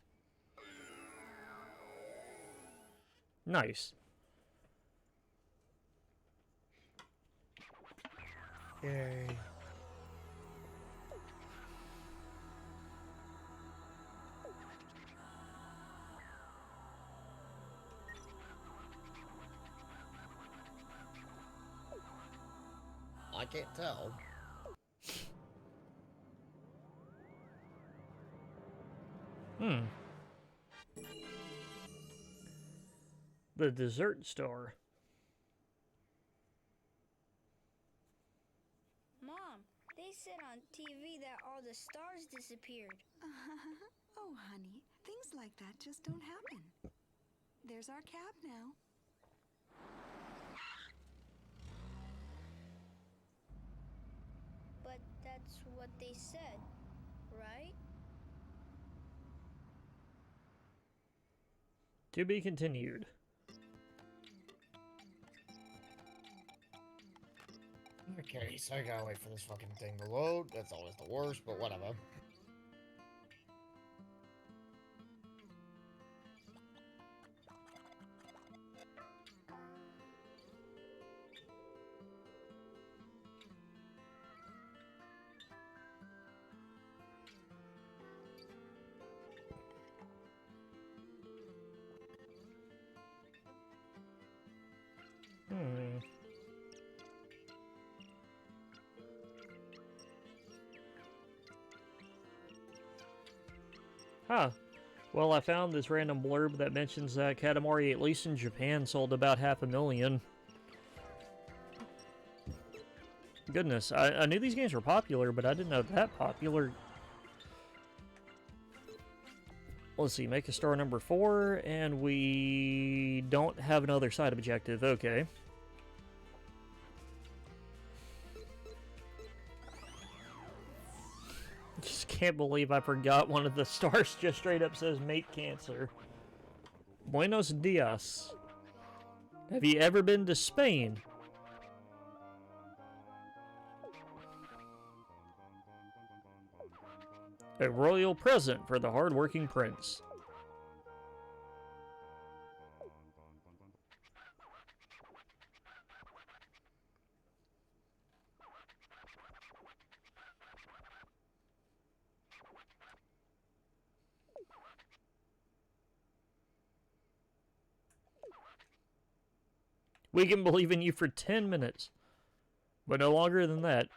Nice. Yay. I can't tell. The dessert store. Mom, they said on TV that all the stars disappeared. Oh, honey, things like that just don't happen. There's our cab now. But that's what they said, right? To be continued. Okay, so I gotta wait for this fucking thing to load. That's always the worst, but whatever. Huh. Well, I found this random blurb that mentions that Katamari, at least in Japan, sold about 500,000. Goodness, I knew these games were popular, but I didn't know that popular. Let's see, make a star number 4, and we don't have another side objective. Okay. Just can't believe I forgot one of the stars just straight up says mate cancer. Buenos dias. Have you ever been to Spain? A royal present for the hard-working prince. We can believe in you for 10 minutes, but no longer than that.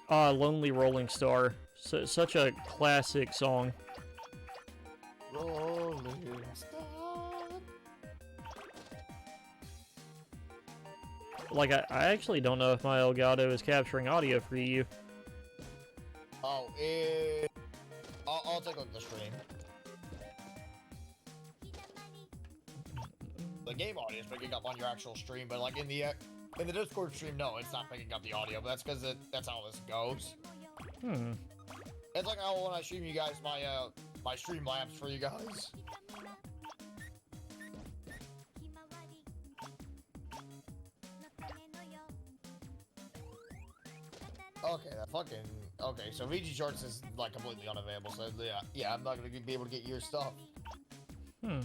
Ah, Lonely Rolling Star. Such a classic song. Rolling Star. Like, I actually don't know if my Elgato is capturing audio for you. Oh, I'll take a look at the stream. The game audio is picking up on your actual stream, but like in the Discord stream, no, it's not picking up the audio. But that's because that's how this goes. It's like how when I stream you guys my stream labs for you guys. Okay, that fucking... Okay, so VG Shorts is, like, completely unavailable, so yeah, I'm not gonna be able to get your stuff. Hmm.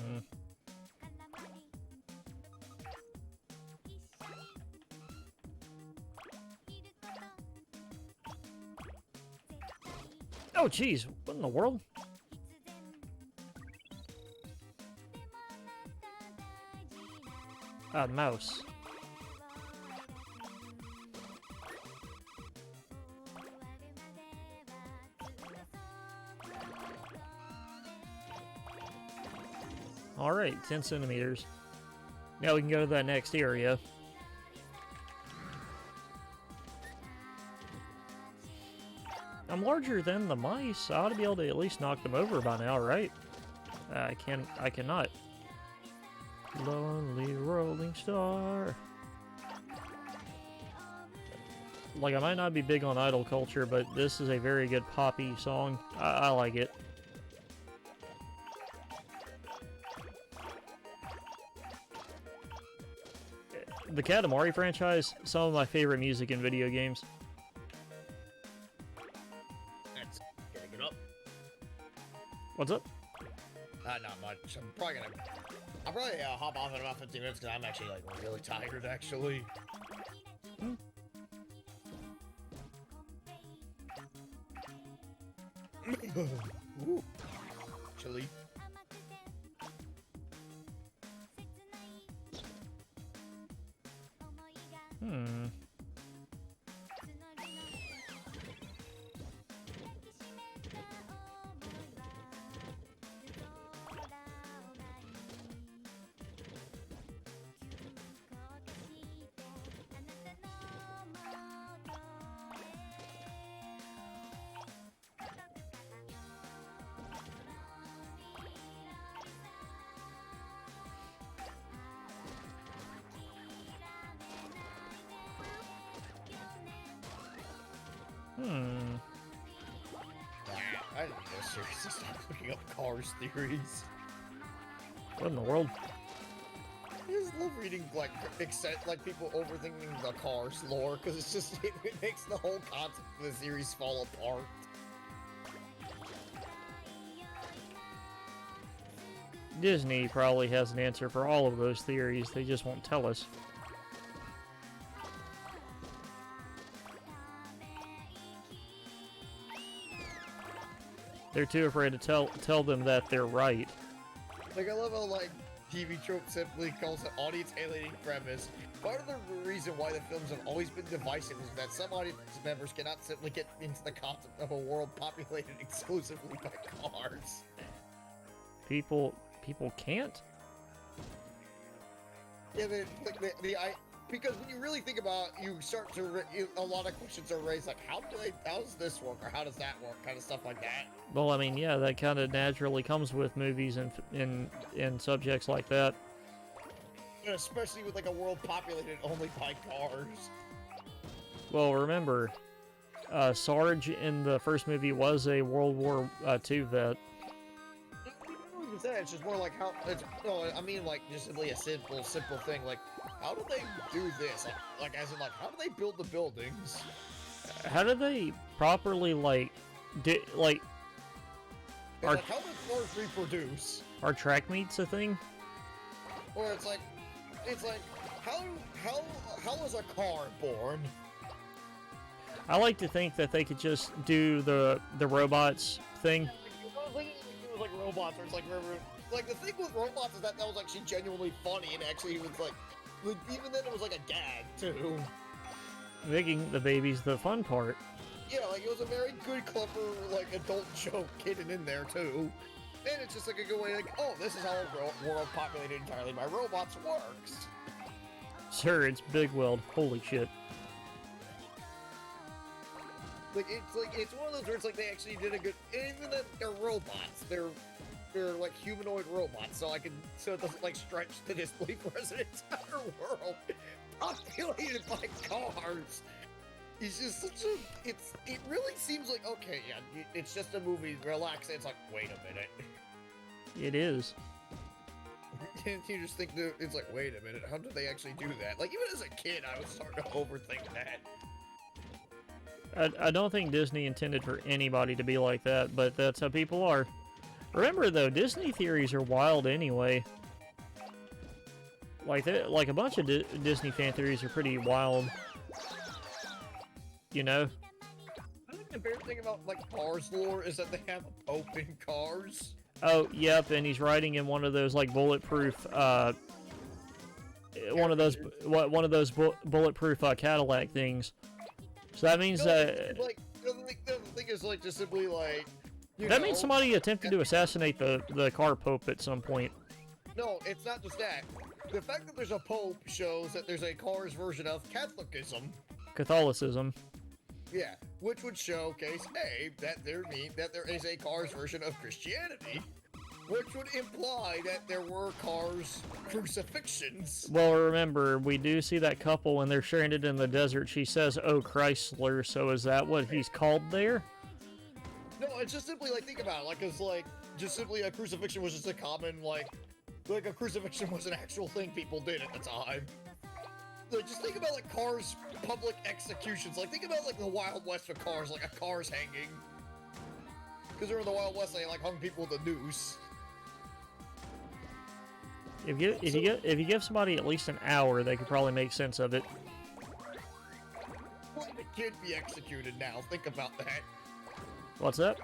Oh, jeez. What in the world? Mouse. Alright, 10 centimeters. Now we can go to that next area. I'm larger than the mice. I ought to be able to at least knock them over by now, right? I cannot. Lonely rolling star. Like, I might not be big on idol culture, but this is a very good poppy song. I like it. The KATAMARI franchise, some of my favorite music in video games. That's getting it up. What's up? Not much. I'm probably hop off in about 15 minutes because I'm actually, like, really tired, actually. Ooh. Chilly. Hmm. I didn't know seriously stop looking up Cars theories. What in the world? I just love reading, like, people overthinking the Cars lore, because it's just, it makes the whole concept of the series fall apart. Disney probably has an answer for all of those theories. They just won't tell us. They're too afraid to tell them that they're right. Like, I love how, like, TV Trope simply calls it audience alienating premise. Part of the reason why the films have always been divisive is that some audience members cannot simply get into the concept of a world populated exclusively by cars. People can't? Yeah, because when you really think about it, you start to, a lot of questions are raised, like, how does this work, or how does that work, kind of stuff like that. Well, I mean, yeah, that kind of naturally comes with movies and subjects like that. And especially with, like, a world populated only by cars. Well, remember, Sarge in the first movie was a World War II vet. It's just more like how it's. No, I mean, like, just simply a simple thing. Like, how do they do this? Like as in, like, how do they build the buildings? How do they properly Like, how do cars reproduce? Are track meets a thing? Or it's like, how is a car born? I like to think that they could just do the robots thing. Like robots, or it's like the thing with robots is that was actually genuinely funny, and actually it was like even then it was like a gag too. Making the babies the fun part. Yeah, like it was a very good, clever, like adult joke hidden in there too. And it's just like a good way, like, oh, this is how a world populated entirely by robots works. Sir, it's Big Weld. Holy shit. It's one of those where it's like they actually did a good, even that they're robots, they're like humanoid robots, so it doesn't like stretch the disbelief for an entire world populated by cars. It's just such a, it really seems like, okay, yeah, it's just a movie, relax, it's like, wait a minute. It is. And you just think, it's like, wait a minute, how did they actually do that? Like, even as a kid, I was starting to overthink that. I don't think Disney intended for anybody to be like that, but that's how people are. Remember though, Disney theories are wild anyway. Like a bunch of Disney fan theories are pretty wild. You know? I think the favorite thing about like Cars lore is that they have a Pope in Cars. Oh, yep, and he's riding in one of those like bulletproof one of those bulletproof Cadillac things. So that means like the thing is like just simply like that means somebody attempted to assassinate the car pope at some point. No, it's not just that. The fact that there's a pope shows that there's a Cars version of Catholicism. Yeah, which would showcase that there is a Cars version of Christianity. Which would imply that there were Cars crucifixions. Well, remember, we do see that couple when they're stranded in the desert. She says, "Oh, Chrysler." So is that what he's called there? No, it's just simply like, think about it. Like, it's like, just simply a crucifixion was just a common, like a crucifixion was an actual thing people did at the time. Like, just think about, like, Cars public executions. Like, think about, like, the Wild West of Cars, like a Cars hanging. Because during the Wild West, they, like, hung people with a noose. If you give somebody at least an hour, they could probably make sense of it. Let the kid be executed now. Think about that. What's that?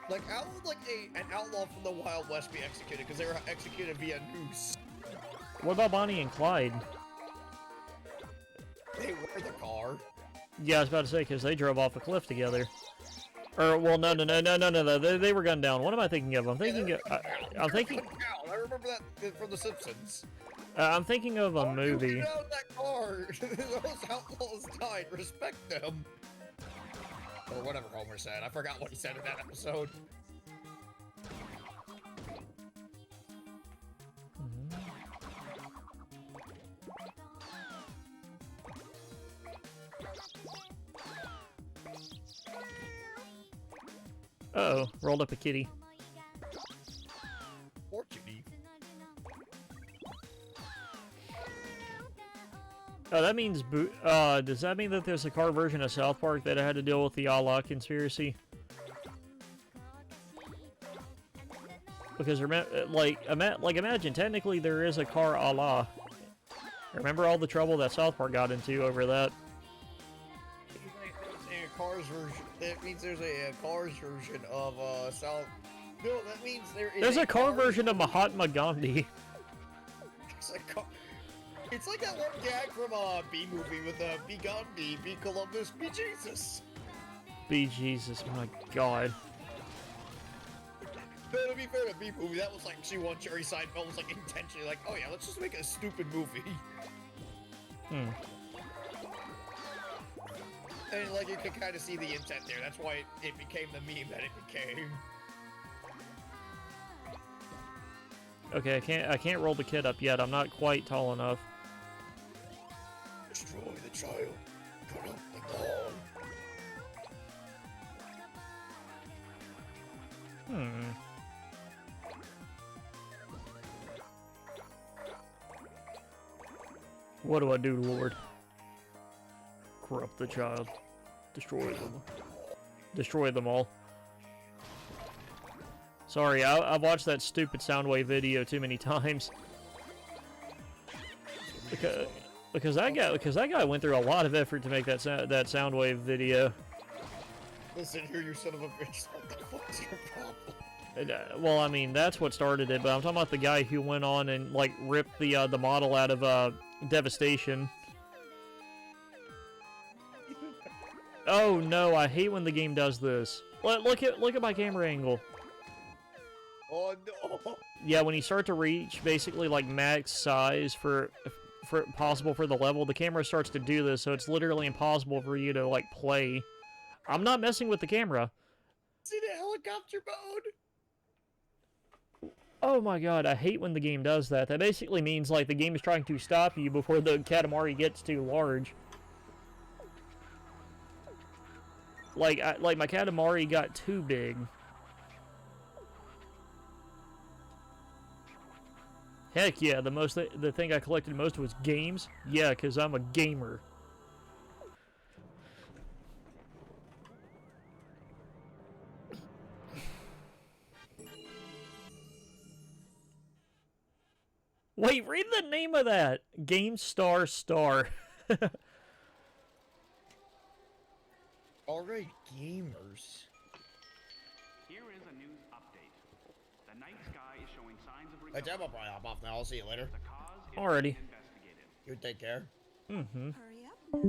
Like, how would like an outlaw from the Wild West be executed? Because they were executed via noose. What about Bonnie and Clyde? They were the car. Yeah, I was about to say because they drove off a cliff together. Or well, no. They were gunned down. What am I thinking of? I'm thinking I remember that from The Simpsons. I'm thinking of a movie. You know that car. Those outlaws died. Respect them. Or whatever Homer said. I forgot what he said in that episode. Uh-oh, rolled up a kitty. Poor kitty. Oh, that means does that mean that there's a car version of South Park that had to deal with the Allah conspiracy? Because imagine technically there is a car Allah. Remember all the trouble that South Park got into over that? Cars version. That means there's a Cars version of South. No, that means there's a car version of Mahatma Gandhi. It's like that one gag from a B movie with B Gandhi, B Columbus, B Jesus. B Jesus, my God. No, to be fair to B movie, that was like she won Jerry Seinfeld was like intentionally like, oh yeah, let's just make a stupid movie. And like you can kind of see the intent there. That's why it became the meme that it became. Okay, I can't roll the kid up yet. I'm not quite tall enough. Destroy the child. Cut up the lawn. What do I do, Lord? Corrupt the child. Destroy them. Destroy them all. Sorry, I've watched that stupid Soundwave video too many times. Because that guy went through a lot of effort to make that Soundwave video. Listen here, you son of a bitch. What the fuck's your problem? Well, I mean, that's what started it, but I'm talking about the guy who went on and, like, ripped the model out of, Devastation. Oh, no, I hate when the game does this. Look at my camera angle. Oh, no! Yeah, when you start to reach, basically, like, max size for possible for the level, the camera starts to do this, so it's literally impossible for you to, like, play. I'm not messing with the camera. See the helicopter mode? Oh my god, I hate when the game does that. That basically means, like, the game is trying to stop you before the Katamari gets too large. Like my Katamari got too big. Heck yeah, the thing I collected most was games. Yeah, because I'm a gamer. Wait, read the name of that. Game Star Star. Alright, gamers. Here is a news update. The night sky is showing signs of Hey, recovery. Jam, I'll probably hop off now. I'll see you later. The cause is Alrighty. being investigated. You take care. Mm-hmm. Hurry up now.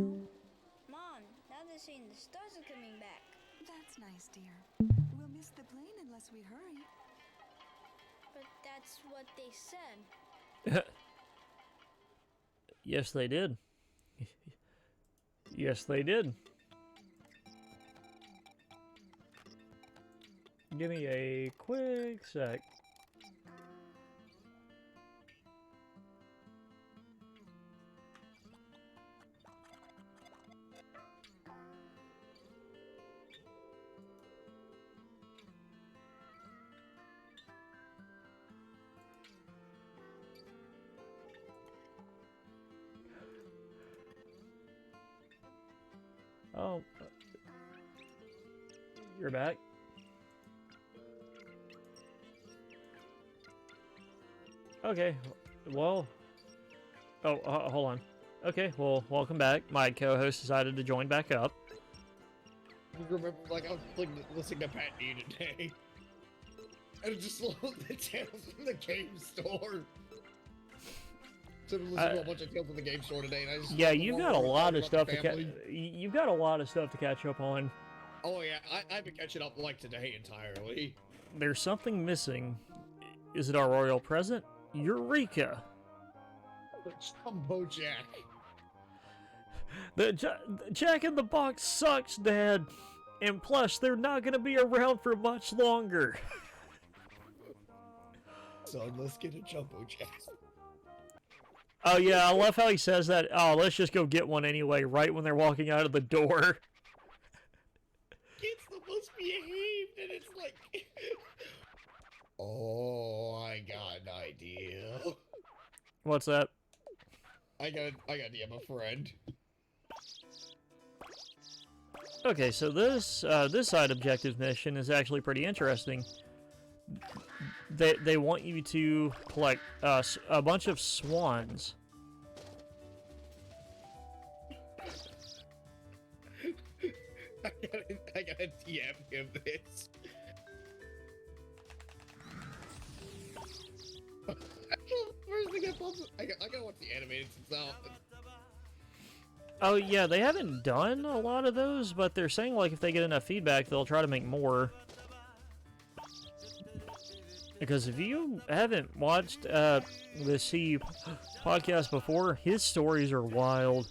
Mom, now they're saying the stars are coming back. That's nice, dear. We'll miss the plane unless we hurry. But that's what they said. Yes, they did. Yes, they did. Give me a quick sec. Oh, you're back. Okay, well, hold on. Okay, well, welcome back. My co-host decided to join back up. Remember, like, I was listening to Pat D today. And it just the tales from the game store. So I've been listening to a bunch of tales from the game store today, and I just Yeah, you've got a lot of stuff to you've got a lot of stuff to catch up on. Oh yeah, I've been catching up like today entirely. There's something missing. Is it our royal present? Eureka! Jumbo Jack. The Jack in the Box sucks, Dad. And plus, they're not gonna be around for much longer. Son, let's get a Jumbo Jack. Oh yeah, I love how he says that. Oh, let's just go get one anyway, right when they're walking out of the door. It's the most behaved, and it's like... Oh, I got an idea. What's that? I got an idea, my friend. Okay, so this this side objective mission is actually pretty interesting. They want you to collect a bunch of swans. I gotta DM him this. First thing I popped, I gotta watch the animated since out. Oh yeah, they haven't done a lot of those, but they're saying like if they get enough feedback, they'll try to make more. Because if you haven't watched the C podcast before, his stories are wild.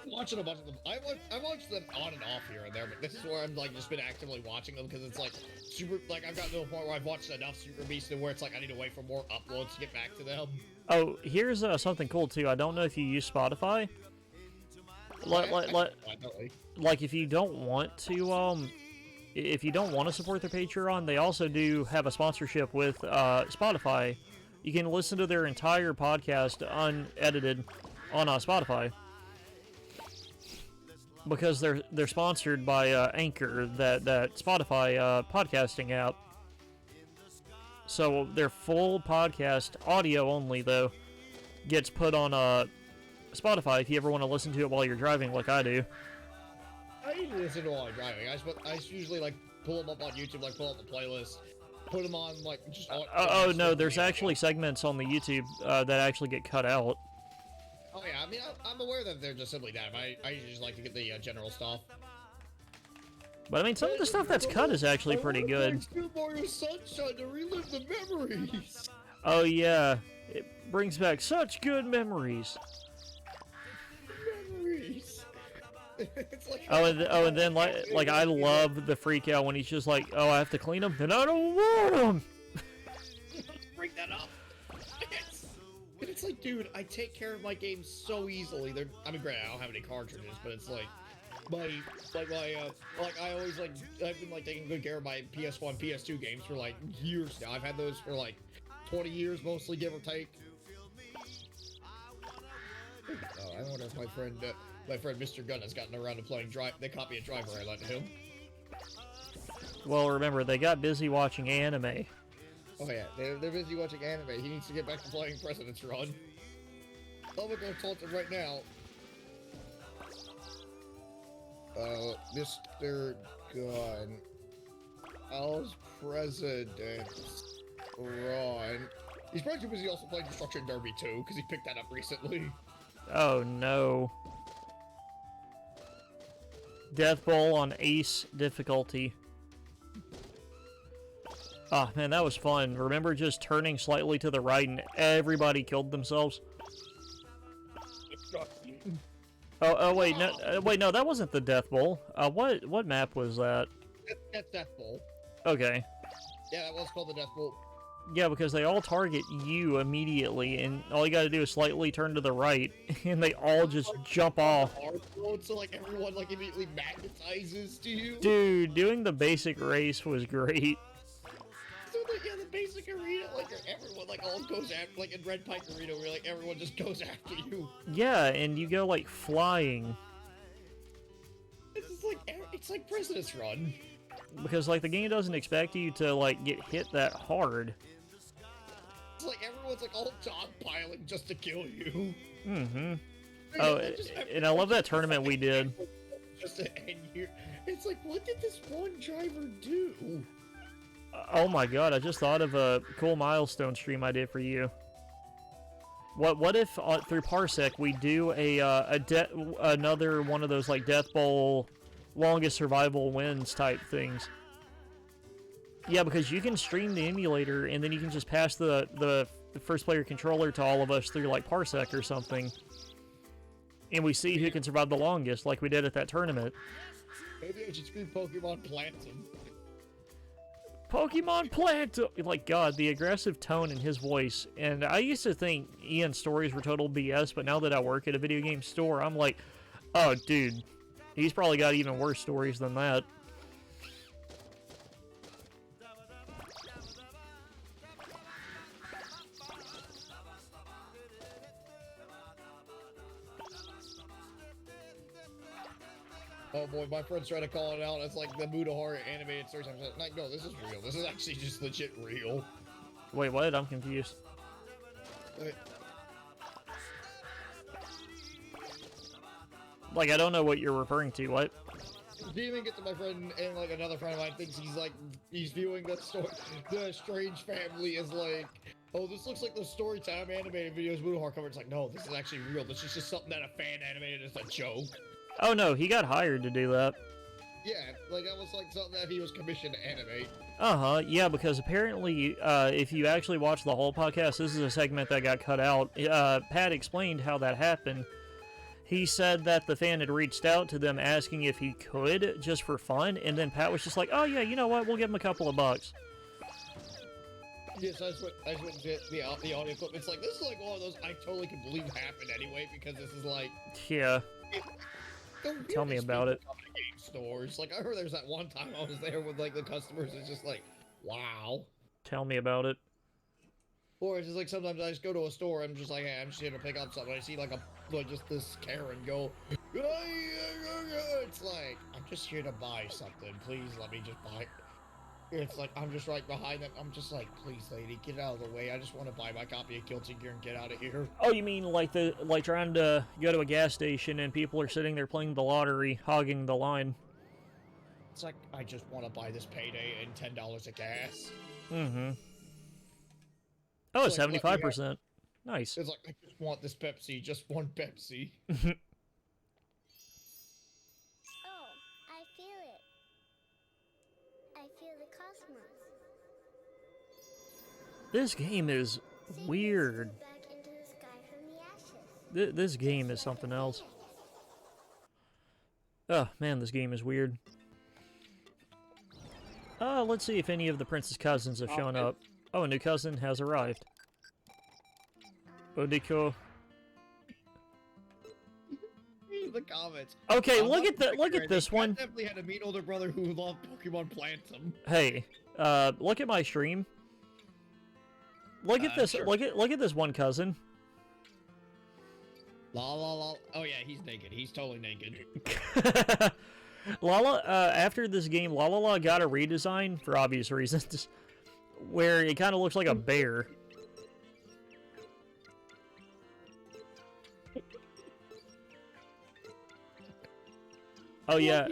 I'm watching a bunch of them. I watched them on and off here and there, but this is where I'm like just been actively watching them because it's like super. Like I've gotten to a point where I've watched enough Super Beast and where it's like I need to wait for more uploads to get back to them. Oh, here's something cool too. I don't know if you use Spotify. Like if you don't want to if you don't want to support their Patreon, they also do have a sponsorship with Spotify. You can listen to their entire podcast unedited on Spotify because they're sponsored by Anchor, that Spotify podcasting app. So their full podcast, audio only though, gets put on Spotify if you ever want to listen to it while you're driving, like I do. I usually listen to while I'm driving. I usually like pull them up on YouTube, like pull up the playlist, put them on like just. Oh no, there's actually segments on the YouTube that actually get cut out. Oh yeah, I mean I'm aware that they're just simply that. I usually just like to get the general stuff. But I mean, some of the stuff that's cut is actually pretty good. Super Mario Sunshine to relive the memories. Oh yeah, it brings back such good memories. Memories. It's like, and then like I love the freak out when he's just like, oh, I have to clean them, and I don't want them. Bring that up. And it's like, dude, I take care of my games so easily. I mean, granted, I don't have any cartridges, but it's like I always like I've been like taking good care of my PS1, PS2 games for like years now. I've had those for like 20 years, mostly, give or take. I wonder if my friend Mr. Gunn has gotten around to playing the copy of Driver I lent him. Well, remember they got busy watching anime. Oh yeah, they're busy watching anime. He needs to get back to playing President's Run. I'm gonna go talk to him right now. Mr. Gunn. How's President's Run? He's probably too busy also playing Destruction Derby too, because he picked that up recently. Oh no. Death Bowl on Ace difficulty. Ah, man, that was fun. Remember just turning slightly to the right and everybody killed themselves? Oh, wait, no, that wasn't the Death Bowl. What map was that? That's Death Bowl. Okay. Yeah, that was called the Death Bowl. Yeah, because they all target you immediately, and all you gotta do is slightly turn to the right, and they all just jump off. So, like, everyone, like, immediately magnetizes to you. Dude, doing the basic race was great. So, like, yeah, the basic arena, like, everyone, like, all goes after, like, in Red Pike Arena, where, like, everyone just goes after you. Yeah, and you go, like, flying. It's like President's Run. Because, like, the game doesn't expect you to, like, get hit that hard. It's like everyone's, like, all dogpiling just to kill you. Mm-hmm. Oh, and I love that tournament we did. Just to end you. It's like, what did this one driver do? Oh my god, I just thought of a cool milestone stream I did for you. What if through Parsec we do another one of those like Death Bowl longest survival wins type things? Yeah, because you can stream the emulator and then you can just pass the first player controller to all of us through like Parsec or something. And we see who can survive the longest like we did at that tournament. Maybe I should scream Pokemon Plantum. Pokemon Plantum! Like, God, the aggressive tone in his voice. And I used to think Ian's stories were total BS, but now that I work at a video game store, I'm like, oh, dude, he's probably got even worse stories than that. Oh boy, my friend's trying to call it out. It's like the Mudahara animated stories. I'm like, no, this is real. This is actually just legit real. Wait, what? I'm confused. Like, I don't know what you're referring to. What? Demon gets to my friend, and like another friend of mine thinks he's viewing the story. The Strange Family is like, oh, this looks like the Storytime animated videos Mudahara covered. It's like, no, this is actually real. This is just something that a fan animated as a joke. Oh no, he got hired to do that. Yeah, like that was like something that he was commissioned to animate. Uh-huh, yeah, because apparently, if you actually watch the whole podcast, this is a segment that got cut out. Pat explained how that happened. He said that the fan had reached out to them asking if he could, just for fun, and then Pat was just like, oh yeah, you know what, we'll give him a couple of bucks. Yes, I just went to the audio clip. It's like, this is like one of those I totally can believe happened anyway, because this is like... Yeah. Tell me about it. Game stores. Like, I heard there was that one time I was there with, like, the customers. It's just like, wow. Tell me about it. Or it's just like, sometimes I just go to a store, I'm just like, hey, I'm just here to pick up something. I see, like, just this Karen go, it's like, I'm just here to buy something. Please let me just buy it. It's like, I'm just right behind them. I'm just like, please, lady, get out of the way. I just want to buy my copy of Guilty Gear and get out of here. Oh, you mean like trying to go to a gas station and people are sitting there playing the lottery, hogging the line? It's like, I just want to buy this Payday and $10 of gas. Mm-hmm. Oh, it's 75%. Nice. It's like, I just want this Pepsi, just one Pepsi. Oh, I feel it. I feel the cosmos. This game is weird. Back into the sky from the ashes. This game is something else. Oh, man, this game is weird. Let's see if any of the Prince's cousins have shown up. Oh, a new cousin has arrived. Odiko. The comments. Okay, look at this one. I definitely had a mean older brother who loved Pokemon Plantum. Hey, look at my stream. Look at this. Sure. Look at this one cousin. La la la. Oh yeah, he's naked. He's totally naked. Lala. After this game, La La La got a redesign for obvious reasons. where it kind of looks like a bear. Oh yeah.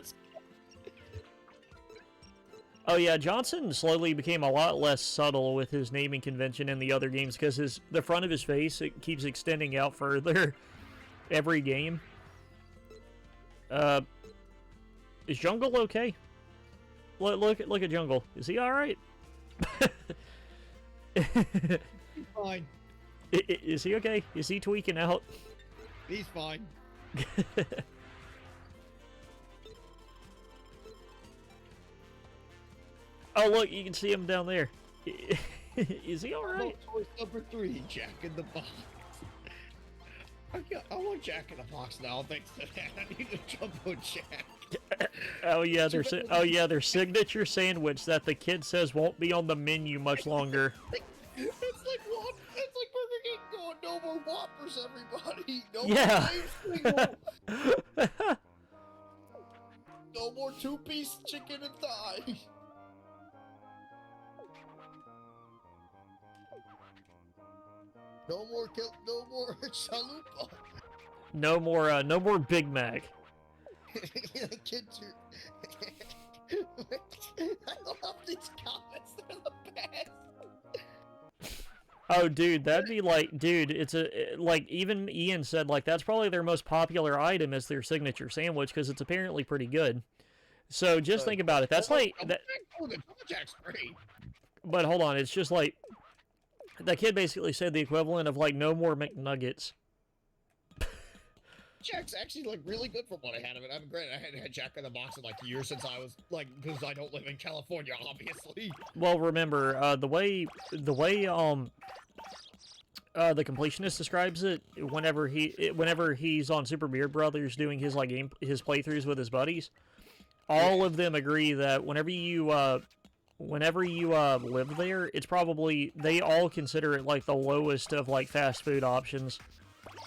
Oh yeah, Johnson slowly became a lot less subtle with his naming convention in the other games because the front of his face, it keeps extending out further every game. Is Jungle okay? Look at Jungle. Is he all right? He's fine. Is he okay? Is he tweaking out? He's fine. Oh, look, you can see him down there. Is he all right? Choice number 3, Jack in the Box. I want Jack in the Box now, thanks to that. I need a Jumbo Jack. Oh yeah, their signature sandwich that the kid says won't be on the menu much longer. It's like Burger King going, no more Whoppers, everybody. No Yeah. more single. No more 2-piece chicken and thigh. No more chalupa. No more Big Mac. The kids are... I love these comments. They're the best. Oh, dude, that'd be like, dude, like, even Ian said, like, that's probably their most popular item is their signature sandwich, because it's apparently pretty good. So, just think about it. That's like... The Jack's great. But hold on, it's just like... That kid basically said the equivalent of, like, no more McNuggets. Jack's actually, like, really good from what I had of it. I'm great. I hadn't had Jack in the Box in, like, years since I was, like, because I don't live in California, obviously. Well, remember, the way the completionist describes it, whenever he's on Super Beard Brothers doing his, like, his playthroughs with his buddies, all of them agree that whenever you live there, it's probably, they all consider it, like, the lowest of, like, fast food options.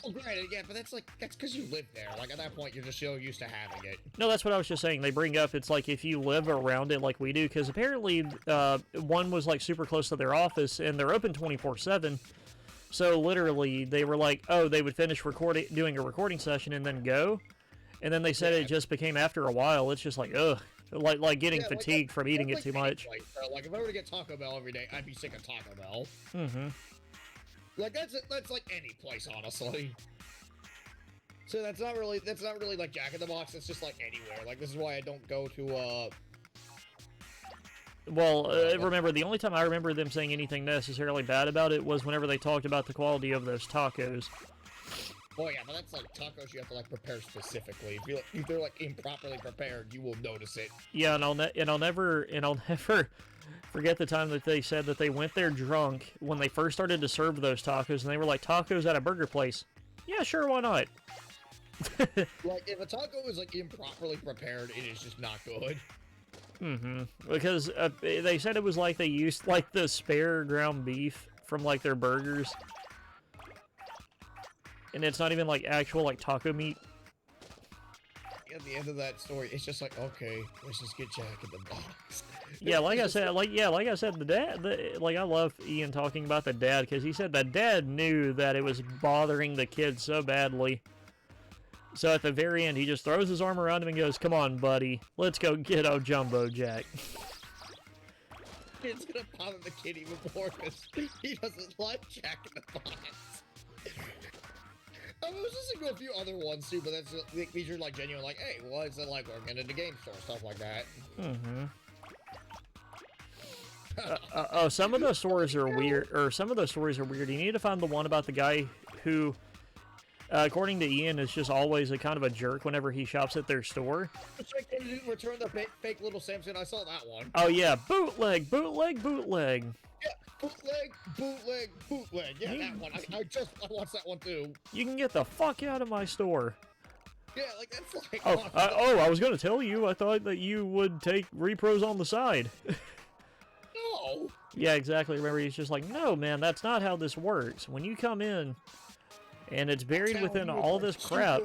Oh, great, yeah, but that's because you live there. Like, at that point, you're just so used to having it. No, that's what I was just saying. They bring up, it's like, if you live around it like we do, because apparently, one was, like, super close to their office, and they're open 24/7, so literally, they were like, oh, they would finish doing a recording session and then go, and then they said it just became, after a while, it's just like, ugh. Like getting fatigued from eating it too much. Like, if I were to get Taco Bell every day, I'd be sick of Taco Bell. Mm-hmm. Like, that's like any place, honestly. So that's not really like Jack in the Box. It's just like anywhere. Like, this is why I don't go to Well, remember, the only time I remember them saying anything necessarily bad about it was whenever they talked about the quality of those tacos. Oh yeah, but that's like tacos you have to like prepare specifically. If they're like improperly prepared, you will notice it. Yeah, and I'll never forget the time that they said that they went there drunk when they first started to serve those tacos, and they were like, tacos at a burger place. Yeah, sure, why not? Like, if a taco is like improperly prepared, it is just not good. Mm-hmm. Because they said it was like they used like the spare ground beef from like their burgers. And it's not even like actual like taco meat. At the end of that story, it's just like, okay, let's just get Jack in the Box. Yeah, like I said, the dad, like I love Ian talking about the dad because he said the dad knew that it was bothering the kid so badly. So at the very end, he just throws his arm around him and goes, "Come on, buddy, let's go get a Jumbo Jack." It's gonna bother the kid even more because he doesn't like Jack in the Box. I was listening to a few other ones too, but these are like genuine, like, hey, what is it like working at a game store, stuff like that. Mm-hmm. Some of those stories are weird, You need to find the one about the guy who, according to Ian, is just always a kind of a jerk whenever he shops at their store. Return the fake little Samson. I saw that one. Oh yeah, bootleg. Yeah, bootleg. Yeah, that one. I watched that one too. You can get the fuck out of my store. Yeah, like that's like. I was gonna tell you. I thought that you would take repros on the side. No. Yeah, exactly. Remember, he's just like, no, man, that's not how this works. When you come in, and it's buried within all this crap.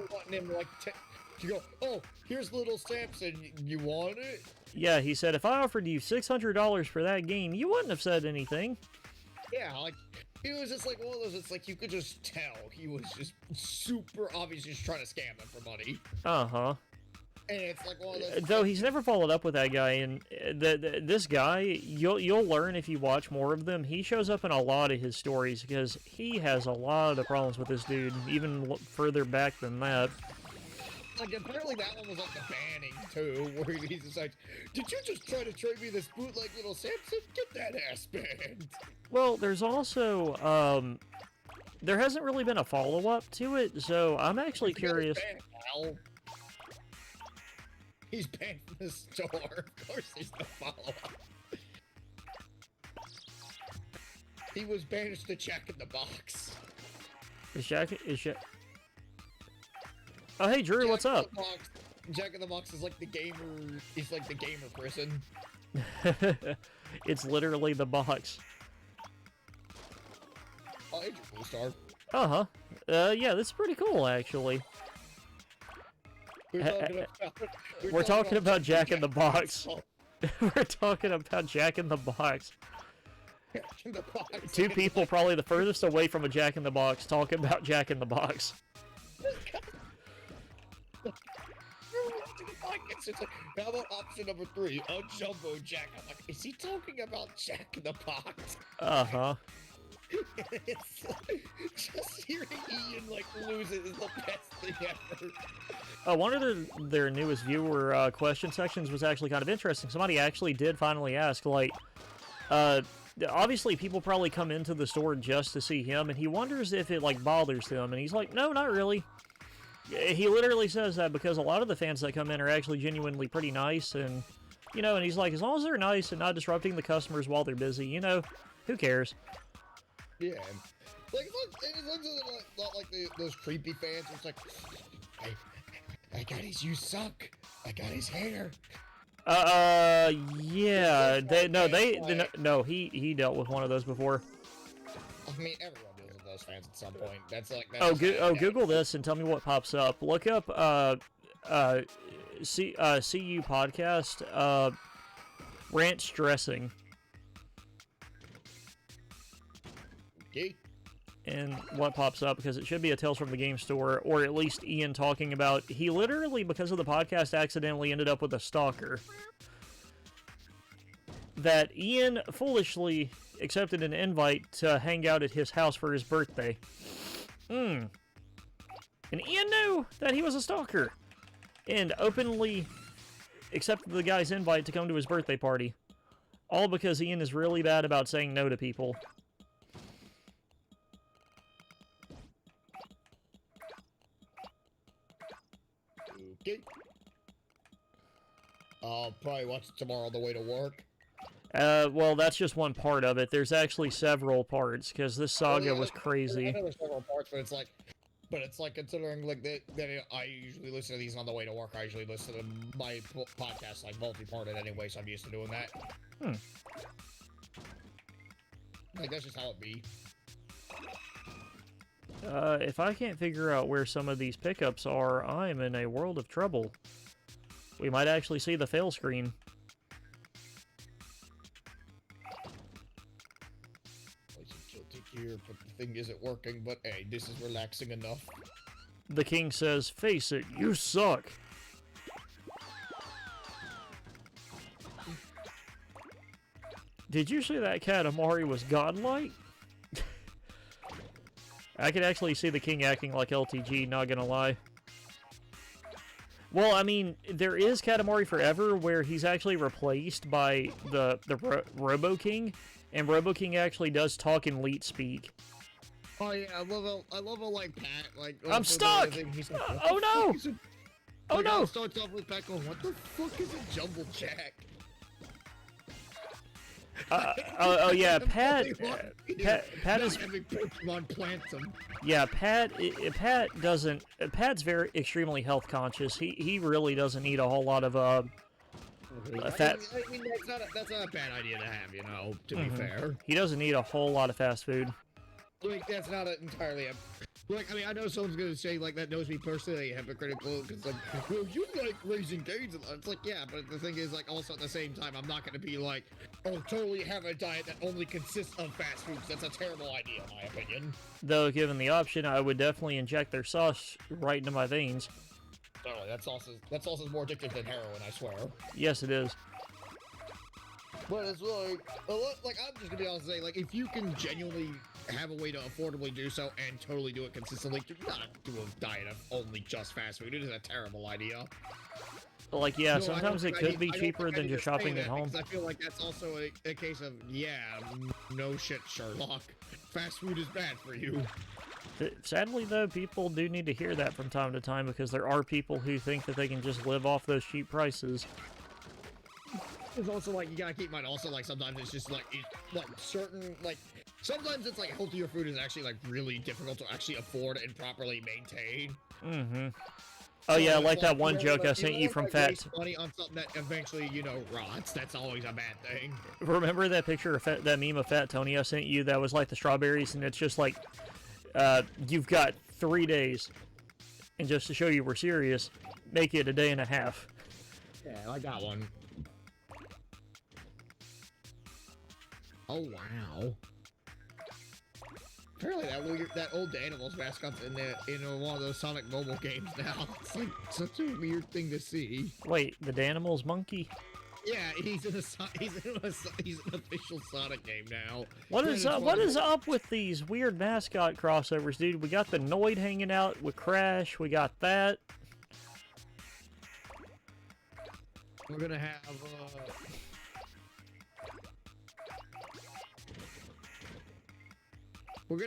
You go, oh, here's little Samson. You want it? Yeah, he said, if I offered you $600 for that game, you wouldn't have said anything. Yeah, like, he was just like one of those, it's like you could just tell he was just super obviously just trying to scam them for money. Uh-huh. And it's like one of those... Though he's never followed up with that guy, and this guy, you'll learn if you watch more of them, he shows up in a lot of his stories, because he has a lot of problems with this dude, even further back than that. Like, apparently that one was like the banning, too, where he's just like, did you just try to trade me this bootleg little Samson? Get that ass banned! Well, there's also, there hasn't really been a follow-up to it, so I'm actually curious. Banned, he's banned from the store. Of course there's no follow-up. He was banished to Jack in the Box. Is Jack... Oh, hey, Drew, what's up? Jack in the Box is like the gamer... He's like the gamer prison. It's literally the box. Oh, hey, Blue Star. Uh-huh. Yeah, this is pretty cool, actually. We're talking about Jack in the Box. We're talking about Jack in the Box. Jack in the Box. Two people probably the furthest away from a Jack in the Box talking about Jack in the Box. It's like, how about option number 3, a Jumbo Jack? I'm like, is he talking about Jack in the Box? Uh-huh. It's like, just hearing Ian, like, lose it is the best thing ever. One of their newest viewer question sections was actually kind of interesting. Somebody actually did finally ask, like, obviously people probably come into the store just to see him, and he wonders if it, like, bothers them, and he's like, no, not really. He literally says that because a lot of the fans that come in are actually genuinely pretty nice, and, you know, and he's like, as long as they're nice and not disrupting the customers while they're busy, you know, who cares? Yeah. Like, as long as they're not like those creepy fans, it's like, I got his you suck. I got his hair. Yeah. No, he dealt with one of those before. I mean, everyone deals with those fans at some point. That's like... Google this and tell me what pops up. Look up, CU podcast, ranch dressing. Okay. And what pops up, because it should be a Tales from the Game Store, or at least Ian talking about, he literally, because of the podcast, accidentally ended up with a stalker. That Ian foolishly accepted an invite to hang out at his house for his birthday. And Ian knew that he was a stalker, and openly accepted the guy's invite to come to his birthday party. All because Ian is really bad about saying no to people. Okay. I'll probably watch it tomorrow on the way to work. Well, that's just one part of it. There's actually several parts, because this saga was crazy. I know there's several parts, but it's like considering like that I usually listen to these on the way to work. I usually listen to my podcast like multi-parted anyway, so I'm used to doing that. Like that's just how it be. If I can't figure out where some of these pickups are, I'm in a world of trouble. We might actually see the fail screen. Here, but the thing isn't working, but hey, this is relaxing enough. The king says, face it, you suck. Did you see that Katamari was godlike? I could actually see the king acting like LTG, not gonna lie. Well, I mean, there is Katamari Forever, where he's actually replaced by the Robo King, and Robo King actually does talk in leet speak. Oh yeah, I love how like Pat, like... I'm stuck! Oh no! Oh no! It starts off with Pat going, what the fuck is a jumble jack? Oh yeah, Pat is... Pokemon plants him. Yeah, Pat doesn't... Pat's very extremely health conscious. He really doesn't need a whole lot of, fat... I mean that's not a bad idea to have, you know, to be fair. He doesn't need a whole lot of fast food. Like, that's not entirely a... Like, I mean, I know someone's gonna say, like, that knows me personally, hypocritical, because, like, well, you like Raising Cane's. It's like, yeah, but the thing is, like, also at the same time, I'm not gonna be like, oh, totally have a diet that only consists of fast foods. That's a terrible idea, in my opinion. Though, given the option, I would definitely inject their sauce right into my veins. Totally, that sauce is more addictive than heroin, I swear. Yes, it is. But it's like, I'm just gonna be honest and say, like, if you can genuinely have a way to affordably do so and totally do it consistently, do not do a diet of only just fast food. It is a terrible idea. Like, yeah, No, sometimes it could be cheaper than just shopping at home. I feel like that's also a case of, yeah, no shit, Sherlock. Fast food is bad for you. Sadly, though, people do need to hear that from time to time because there are people who think that they can just live off those cheap prices. It's also like, you gotta keep in mind, also, like, sometimes it's just like, certain, like, sometimes it's like healthier food is actually like really difficult to actually afford and properly maintain. Mm-hmm. Oh, yeah, like that one joke I sent you from Fat. Waste money on something that eventually, you know, rots. That's always a bad thing. Remember that picture of that meme of Fat Tony I sent you that was like the strawberries, and it's just like, you've got 3 days, and just to show you we're serious, make it a day and a half. Yeah, I got one. Oh, wow. Apparently that old Animals mascot's in one of those Sonic mobile games now. It's like such a weird thing to see. Wait, the Danimals monkey? Yeah, he's an official Sonic game now. What is up with these weird mascot crossovers, dude? We got the Noid hanging out with Crash. We got that. We're gonna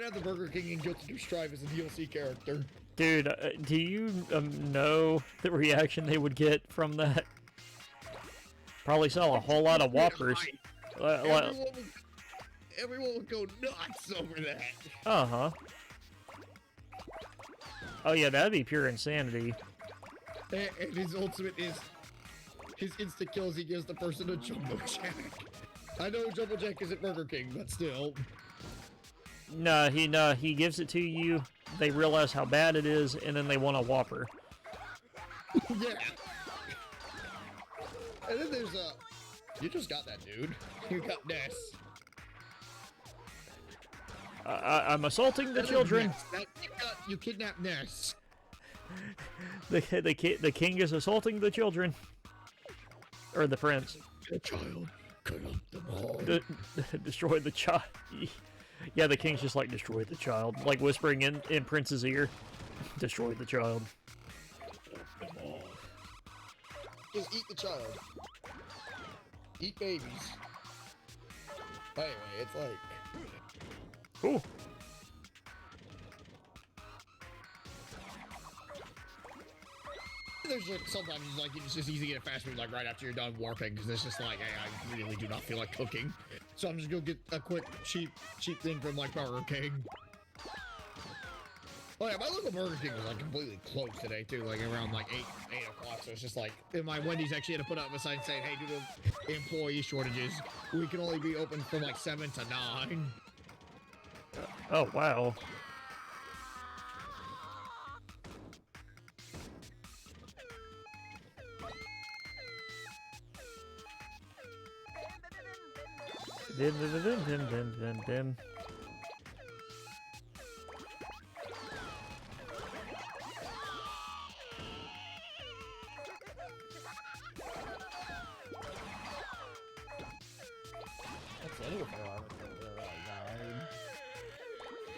have the Burger King and Guilty Gear Strive as a DLC character. Dude, do you know the reaction they would get from that? Probably sell a whole lot of Whoppers. Everyone would go nuts over that. Uh-huh. Oh yeah, that'd be pure insanity. And his ultimate is his instant kills. He gives the person a Jumbo Jack. I know Jumbo Jack isn't Burger King, but still. No, he gives it to you. They realize how bad it is, and then they want a Whopper. Yeah. And then there's you just got that, dude. You got Ness. I'm assaulting the children. You kidnapped Ness. The king is assaulting the children. Or the prince. The child. Cut up them all. Destroy the child. Yeah, the king's just like, destroy the child. Like whispering in Prince's ear. Destroy the child. Just eat the child. Eat babies. Anyway, it's like... Ooh. There's like, sometimes like it's just easy to get a fast food like right after you're done working because it's just like, hey, I really do not feel like cooking. So I'm just gonna get a quick, cheap thing from like Burger King. Oh yeah, my local Burger King was like completely closed today too, like around like 8 o'clock. So it's just like, my Wendy's actually had to put up a sign saying, hey, due to employee shortages, we can only be open from like 7 to 9. Oh, wow. Dim, dim, dim, dim, dim, dim, dim.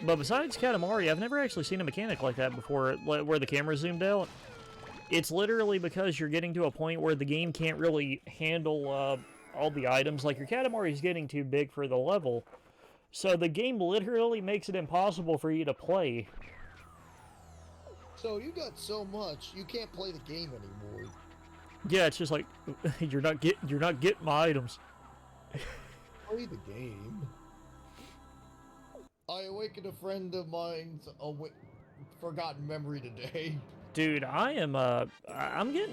But besides Katamari, I've never actually seen a mechanic like that before, where the camera zoomed out. It's literally because you're getting to a point where the game can't really handle all the items. Like, your Katamari is getting too big for the level. So the game literally makes it impossible for you to play. So you got so much, you can't play the game anymore. Yeah, it's just like, you're not getting my items. Play the game. I awakened a friend of mine's forgotten memory today. Dude, I'm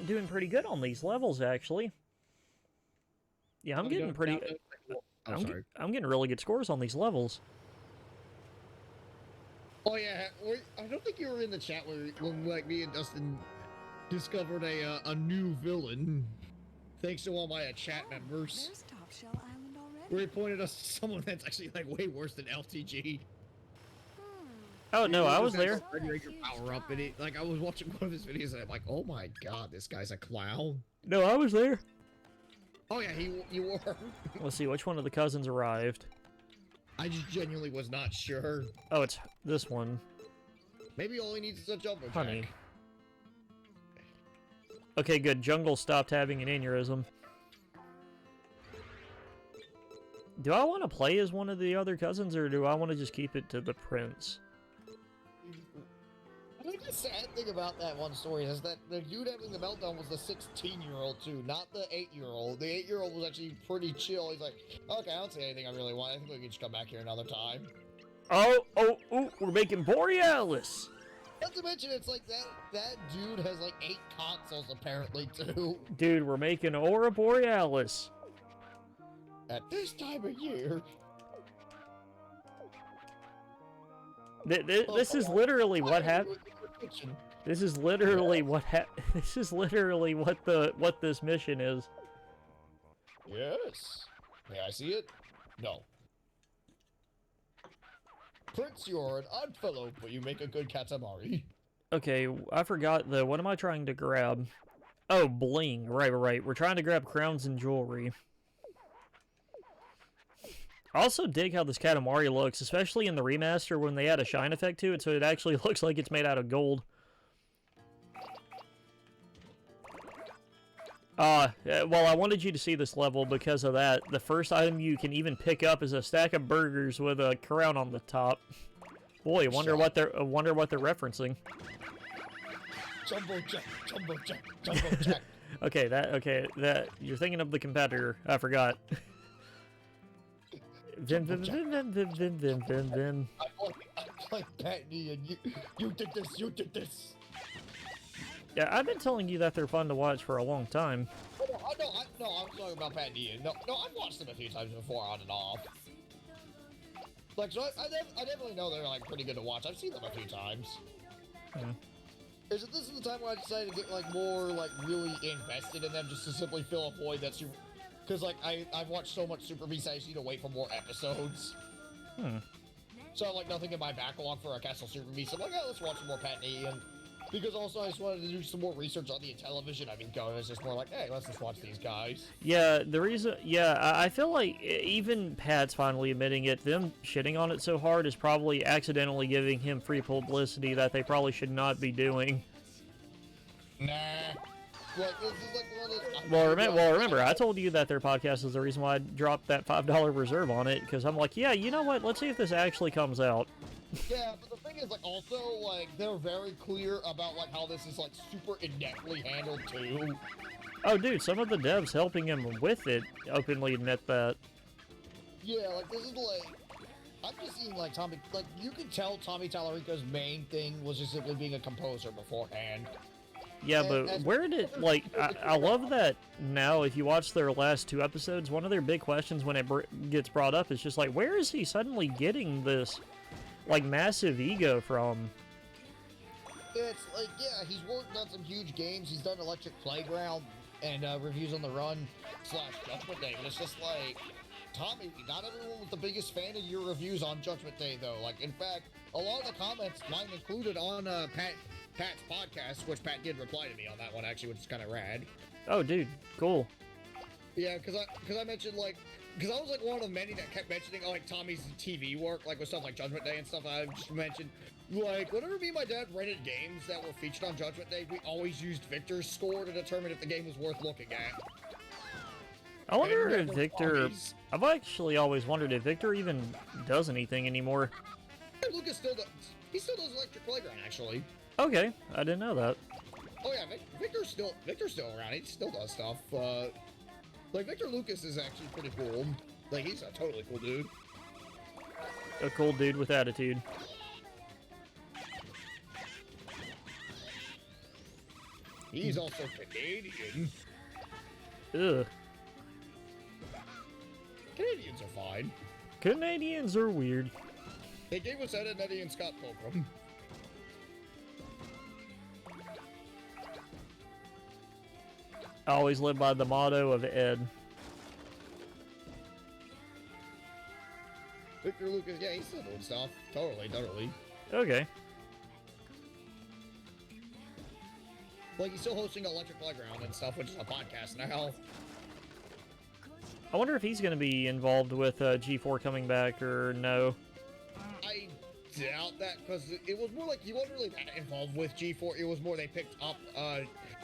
doing pretty good on these levels, actually. Yeah, I'm getting pretty... I'm getting really good scores on these levels. Oh yeah, I don't think you were in the chat when like me and Dustin discovered a new villain, thanks to all my chat members. There's Top Shell Island already. Where he pointed us to someone that's actually like way worse than LTG. Oh no, I was there. Power up, and like I was watching one of his videos, and I'm like, oh my god, this guy's a clown. No, I was there. Oh yeah, you were. Let's see, which one of the cousins arrived? I just genuinely was not sure. Oh, it's this one. Maybe all he needs is a jumbo Honey. jack. Okay, good. Jungle stopped having an aneurysm. Do I want to play as one of the other cousins, or do I want to just keep it to the prince? I think the sad thing about that one story is that the dude having the meltdown was the 16-year-old too, not the 8-year-old. The 8-year-old was actually pretty chill. He's like, okay, I don't see anything I really want. I think we can just come back here another time. Oh, we're making Borealis! Not to mention, it's like that dude has like 8 consoles apparently too. Dude, we're making Aura Borealis. At this time of year. This is literally what happened. This is literally what This is literally what this mission is. Yes. May I see it? No. Prince, you're an odd fellow, but you make a good Katamari. Okay, I forgot what am I trying to grab? Oh, bling. Right. We're trying to grab crowns and jewelry. I also dig how this Katamari looks, especially in the remaster when they add a shine effect to it, so it actually looks like it's made out of gold. Well, I wanted you to see this level because of that. The first item you can even pick up is a stack of burgers with a crown on the top. Boy, wonder what they're referencing. Jumbo jack, jumbo jack, jumbo jack. Okay, that you're thinking of the competitor. I forgot. Vin. I'm like Patney, and you did this. Yeah, I've been telling you that they're fun to watch for a long time. No, I'm talking about Patney. No, I've watched them a few times before, on and off. Like, so I definitely know they're like pretty good to watch. I've seen them a few times. This is the time where I decided to get like more like really invested in them, just to simply fill a void that's super. Because, like, I've watched so much Super Beast, I just need to wait for more episodes. So I have, like, nothing in my backlog for a Castle Super Beast. I'm like, oh, let's watch some more Patney. And because also I just wanted to do some more research on the Intellivision. I mean, it's just more like, hey, let's just watch these guys. Yeah, the reason... Yeah, I feel like even Pat's finally admitting it. Them shitting on it so hard is probably accidentally giving him free publicity that they probably should not be doing. Nah. Like, this is like one of those... Well, remember, I told you that their podcast is the reason why I dropped that $5 reserve on it, because I'm like, yeah, you know what? Let's see if this actually comes out. Yeah, but the thing is, like, also, like, they're very clear about, like, how this is, like, super ineptly handled, too. Oh, dude, some of the devs helping him with it openly admit that. Yeah, like, this is, like... I'm just seeing, like, Tommy... Like, you can tell Tommy Tallarico's main thing was just simply being a composer beforehand. Yeah, but where did, like, I love that now, if you watch their last 2 episodes, one of their big questions when it gets brought up is just like, where is he suddenly getting this, like, massive ego from? It's like, yeah, he's worked on some huge games, he's done Electric Playground and reviews on the Run / Judgment Day, but it's just like, Tommy, not everyone was the biggest fan of your reviews on Judgment Day, though. Like, in fact, a lot of the comments, mine included on Pat's podcast, which Pat did reply to me on that one, actually, which is kind of rad. Oh, dude, cool. Yeah, because I mentioned, like, because I was, like, one of the many that kept mentioning, like, Tommy's TV work, like, with stuff like Judgment Day and stuff. I just mentioned, like, whenever me and my dad rented games that were featured on Judgment Day, we always used Victor's score to determine if the game was worth looking at. I wonder if Victor... I've actually always wondered if Victor even does anything anymore. Lucas still does. He still does Electric Playground, actually. Okay, I didn't know that. Oh yeah, Victor's still around. He still does stuff. Like Victor Lucas is actually pretty cool. Like he's a totally cool dude. A cool dude with attitude. He's also Canadian. Ugh. Canadians are fine. Canadians are weird. They gave us Ed and Eddie and Scott Pilgrim. I always live by the motto of Ed. Victor Lucas, yeah, he's still doing stuff. Totally. Okay. Like, he's still hosting Electric Playground and stuff, which is a podcast now. I wonder if he's going to be involved with G4 coming back or no. I doubt that, because it was more like he wasn't really that involved with G4. It was more they picked up,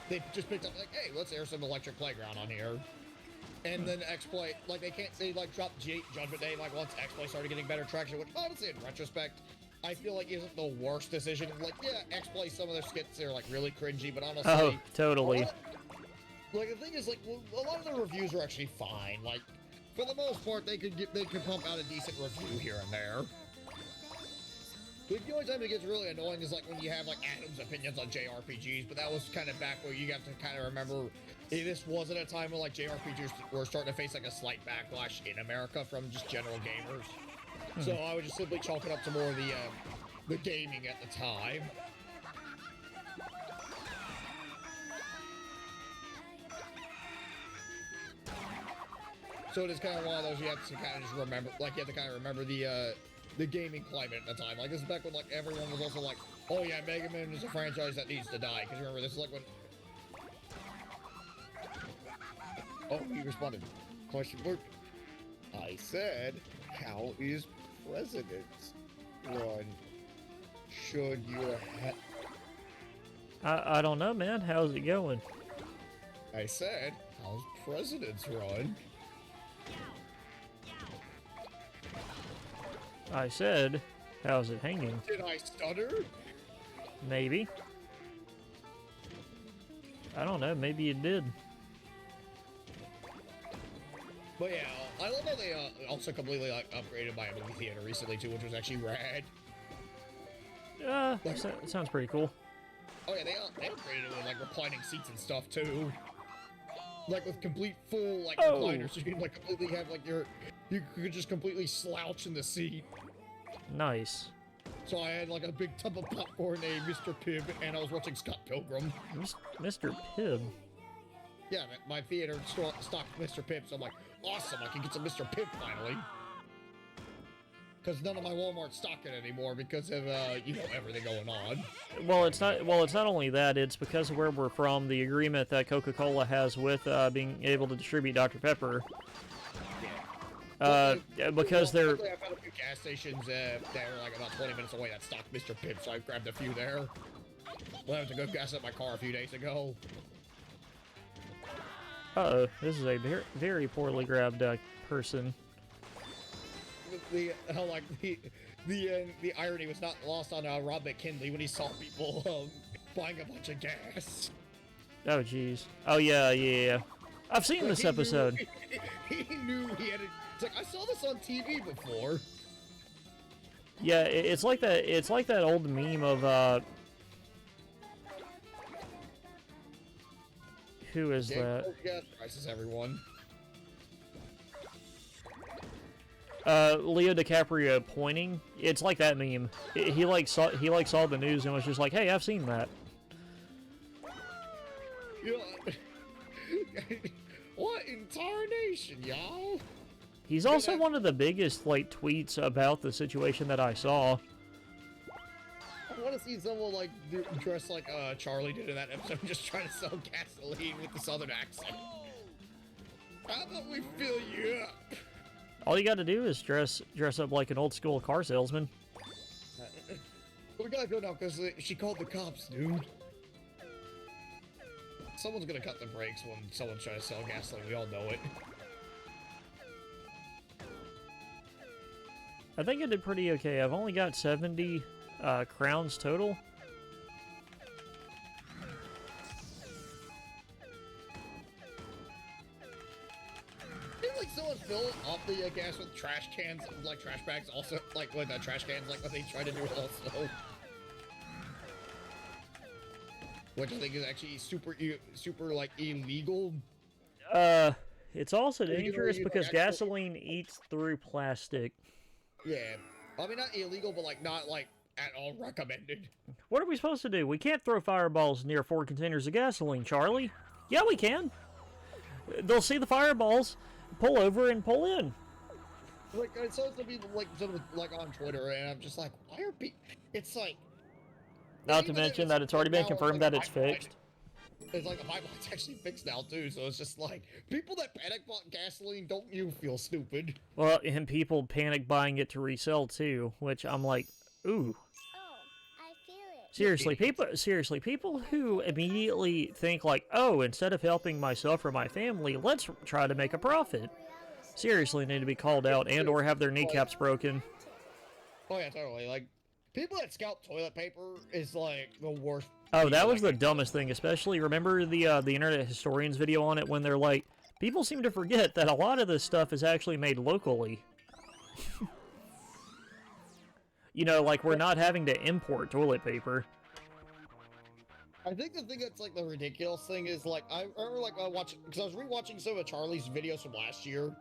they just picked up, like, hey, let's air some Electric Playground on here. And then X-Play, like, they dropped Judgment Day, like, once X-Play started getting better traction, which, honestly, in retrospect, I feel like isn't the worst decision. Like, yeah, X-Play, some of their skits are, like, really cringy, but honestly... Oh, totally. Like, the thing is, like, a lot of the reviews are actually fine. Like, for the most part, they could pump out a decent review here and there. The only time it gets really annoying is, like, when you have, like, Adam's opinions on JRPGs, but that was kind of back where you have to kind of remember this wasn't a time when, like, JRPGs were starting to face, like, a slight backlash in America from just general gamers. So I would just simply chalk it up to more of the gaming at the time. So it is kind of one of those you have to kind of just remember, like, you have to kind of remember the gaming climate at the time. Like, this is back when, like, everyone was also like, oh yeah, Mega Man is a franchise that needs to die. Because remember, this is like when... Oh, he responded. Question mark. I said, how is President's Run? Should your I don't know, man. How's it going? I said, how's President's Run? I said, how's it hanging? Did I stutter? Maybe. I don't know. Maybe it did. But yeah, I love how they also completely like upgraded my movie theater recently too, which was actually rad. Sounds pretty cool. Oh yeah, they upgraded it with like reclining seats and stuff too. Like with complete full like recliners, so you can like completely have like you could just completely slouch in the seat. Nice. So I had like a big tub of popcorn, a Mr. Pibb, and I was watching Scott Pilgrim. Mr. Pibb. Yeah, my theater stocked Mr. Pibb, so I'm like, awesome, I can get some Mr. Pibb finally. Because none of my Walmart stock it anymore because of, you know, everything going on. Well, it's not only that, it's because of where we're from, the agreement that Coca-Cola has with being able to distribute Dr. Pepper. Because they're... I've had a few gas stations that were like about 20 minutes away that stocked Mr. Pibb, so I grabbed a few there. Well, I went to go gas up my car a few days ago. Uh-oh, this is a very poorly grabbed person. The irony was not lost on Rob McKinley when he saw people buying a bunch of gas. Oh, jeez. Oh, yeah. I've seen this episode. He knew he had it. It's like, I saw this on TV before. Yeah, it's like that. It's like that old meme of who is that? Gas prices, everyone. Leo DiCaprio pointing. It's like that meme. He saw the news and was just like, "Hey, I've seen that." Yeah. What in tarnation, y'all? He's also one of the biggest tweets about the situation that I saw. I want to see someone dressed like Charlie did in that episode, just trying to sell gasoline with the southern accent. How about we fill you up? All you got to do is dress up like an old school car salesman. We gotta go now because she called the cops, dude. Someone's gonna cut the brakes when someone's trying to sell gasoline. We all know it. I think I did pretty okay. I've only got 70 crowns total. Like someone filled up the gas with trash cans, like trash bags, also like with trash cans, like what they try to do also, which I think is actually super like illegal. It's also dangerous because gasoline eats through plastic. Yeah. I mean, not illegal, but like not like at all recommended. What are we supposed to do? We can't throw fireballs near 4 containers of gasoline, Charlie. Yeah, we can. They'll see the fireballs, pull over, and pull in. Like, I saw some people like on Twitter, and I'm just like, why are people? It's like. Not to mention that it's already been confirmed that it's fixed. It's like the pipeline's actually fixed now too, so it's just like people that panic bought gasoline. Don't you feel stupid? Well, and people panic buying it to resell too, which I'm like, ooh. Oh, I feel it. Seriously, people who immediately think like, oh, instead of helping myself or my family, let's try to make a profit. Seriously, need to be called out and or have their kneecaps broken. Oh yeah, totally. Like people that scalp toilet paper is like the worst. Oh, that was the dumbest thing. Especially remember the Internet Historians video on it when they're like, people seem to forget that a lot of this stuff is actually made locally. You know, like we're not having to import toilet paper. I think the thing that's like the ridiculous thing is like I remember like I watched because I was rewatching some of Charlie's videos from last year,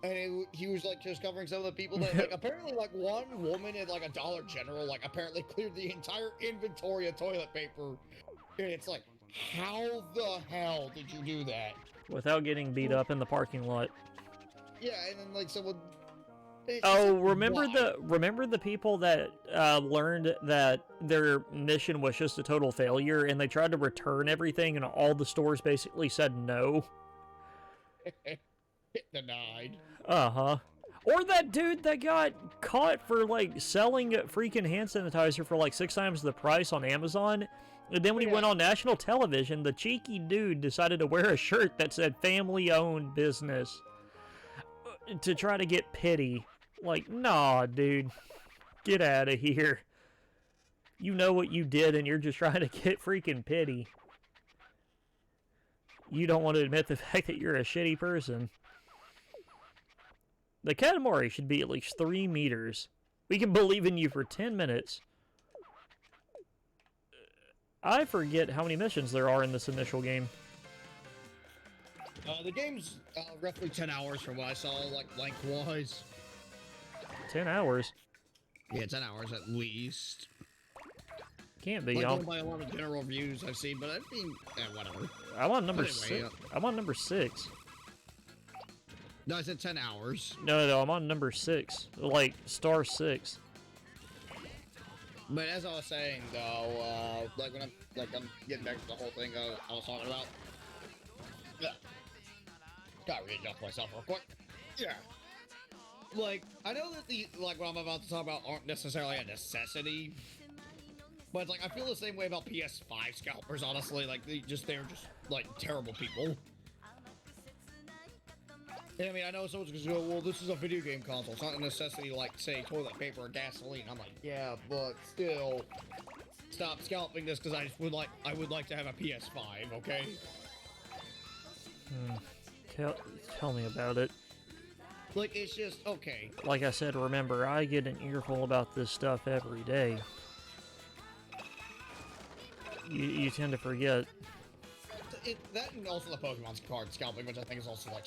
and he was like just covering some of the people that like apparently like one woman at like a Dollar General like apparently cleared the entire inventory of toilet paper, and it's like how the hell did you do that without getting beat up in the parking lot? Yeah, and then like someone. Oh, remember the people that learned that their mission was just a total failure, and they tried to return everything, and all the stores basically said no. Denied. Uh-huh. Or that dude that got caught for like selling freaking hand sanitizer for like 6 times the price on Amazon, and then when he went on national television, the cheeky dude decided to wear a shirt that said family-owned business to try to get pity. Like, nah, dude. Get out of here. You know what you did, and you're just trying to get freaking pity. You don't want to admit the fact that you're a shitty person. The Katamari should be at least 3 meters. We can believe in you for 10 minutes. I forget how many missions there are in this initial game. The game's roughly 10 hours from what I saw, like, lengthwise. 10 hours? Yeah, 10 hours at least. Can't be. Like, by a lot of general reviews I've seen, but I mean, whatever. I'm on number anyway, 6. I'm on number 6. No, I said 10 hours. No, I'm on number 6. Like, star 6. But as I was saying, though, like, when I'm getting back to the whole thing I was talking about. Yeah. Gotta readjust myself real quick. Yeah. Like, I know that what I'm about to talk about aren't necessarily a necessity, but it's like, I feel the same way about PS5 scalpers, honestly. Like, they're just, like, terrible people. And, I mean, I know someone's gonna go, well, this is a video game console. It's not a necessity, like, say, toilet paper or gasoline. I'm like, yeah, but still, stop scalping this, because I would like to have a PS5, okay? Tell me about it. Like, it's just, okay. Like I said, remember, I get an earful about this stuff every day. You tend to forget. That and also the Pokemon card scalping, which I think is also, like,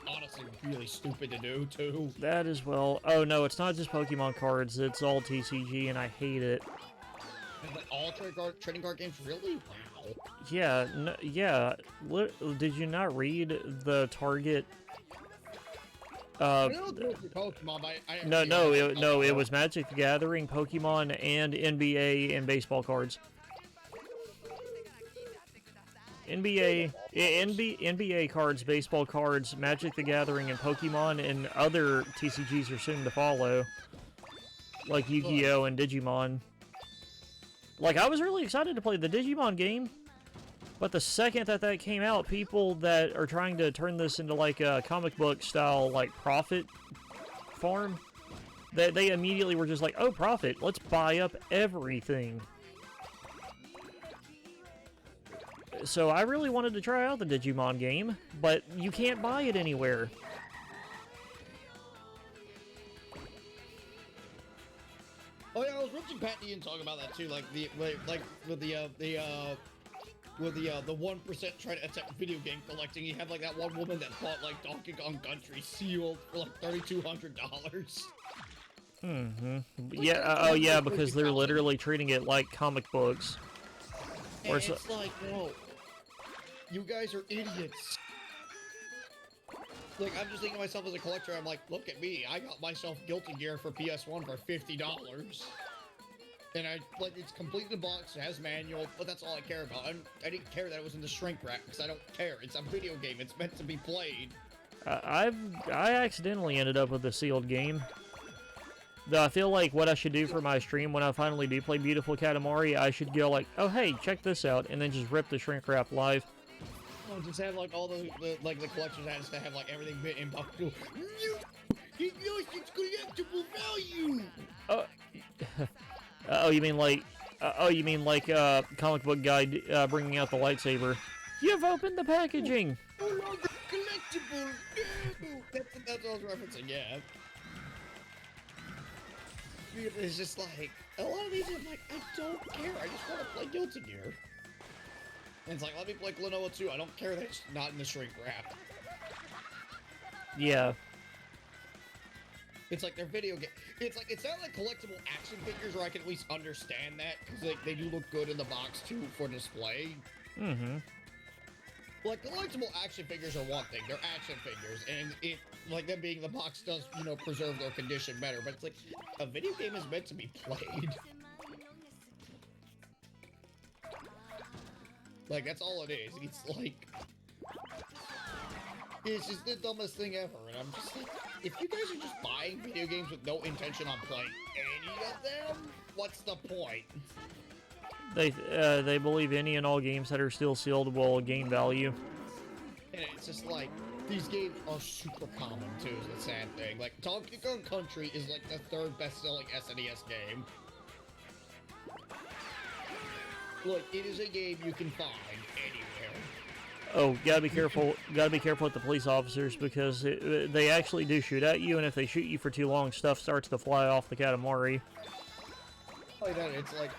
honestly really stupid to do, too. That as well. Oh, no, it's not just Pokemon cards. It's all TCG, and I hate it. Like, all trading card games? Really? Wow. Yeah, yeah. Did you not read the Target... Pokemon, it was Magic the Gathering, Pokemon, and NBA and baseball cards. NBA cards, baseball cards, Magic the Gathering, and Pokemon, and other TCGs are soon to follow, like Yu-Gi-Oh! And Digimon. Like, I was really excited to play the Digimon game, but the second that came out, people that are trying to turn this into, like, a comic book style, like, profit farm, they immediately were just like, oh, profit, let's buy up everything. So I really wanted to try out the Digimon game, but you can't buy it anywhere. Oh yeah, I was watching Pat Ian talk about that too, like with the with the 1% trying to attack video game collecting. You have like that one woman that bought like Donkey Kong Country sealed for like $3,200. Yeah. Oh yeah, because they're literally treating it like comic books. And it's like, no, you guys are idiots. Like, I'm just thinking to myself as a collector, I'm like, look at me, I got myself Guilty Gear for PS1 for $50. And like, it's complete in the box, it has manual, but that's all I care about. I didn't care that it was in the shrink wrap, because I don't care. It's a video game, it's meant to be played. I accidentally ended up with a sealed game. Though I feel like what I should do for my stream when I finally do play Beautiful Katamari, I should go like, oh hey, check this out, and then just rip the shrink wrap live. Oh, just have like all the collector's items to have like everything bit in box. No, it lost its collectible value. Oh, you mean like comic book guy bringing out the lightsaber? You've opened the packaging. No longer collectible. No. That's what I was referencing. Yeah. It's just like a lot of these. I'm like, I don't care. I just want to play Guilty Gear. And it's like, let me play Klonoa 2. I don't care that it's not in the shrink wrap. Yeah. It's like their video game. It's like, it's not like collectible action figures where I can at least understand that, because like, they do look good in the box too for display. Like, collectible action figures are one thing. They're action figures, and it, like, them being in the box does, you know, preserve their condition better, but it's like, a video game is meant to be played. Like, that's all it is. It's like, it's just the dumbest thing ever, and I'm just like, if you guys are just buying video games with no intention on playing any of them, what's the point? They believe any and all games that are still sealed will gain value. And it's just like, these games are super common too, is the sad thing. Like, Donkey Kong Country is like the third best-selling SNES game. Like, it is a game you can find anywhere. Oh, gotta be careful. Gotta be careful with the police officers, because they actually do shoot at you, and if they shoot you for too long, stuff starts to fly off the Katamari. Like that, it's like,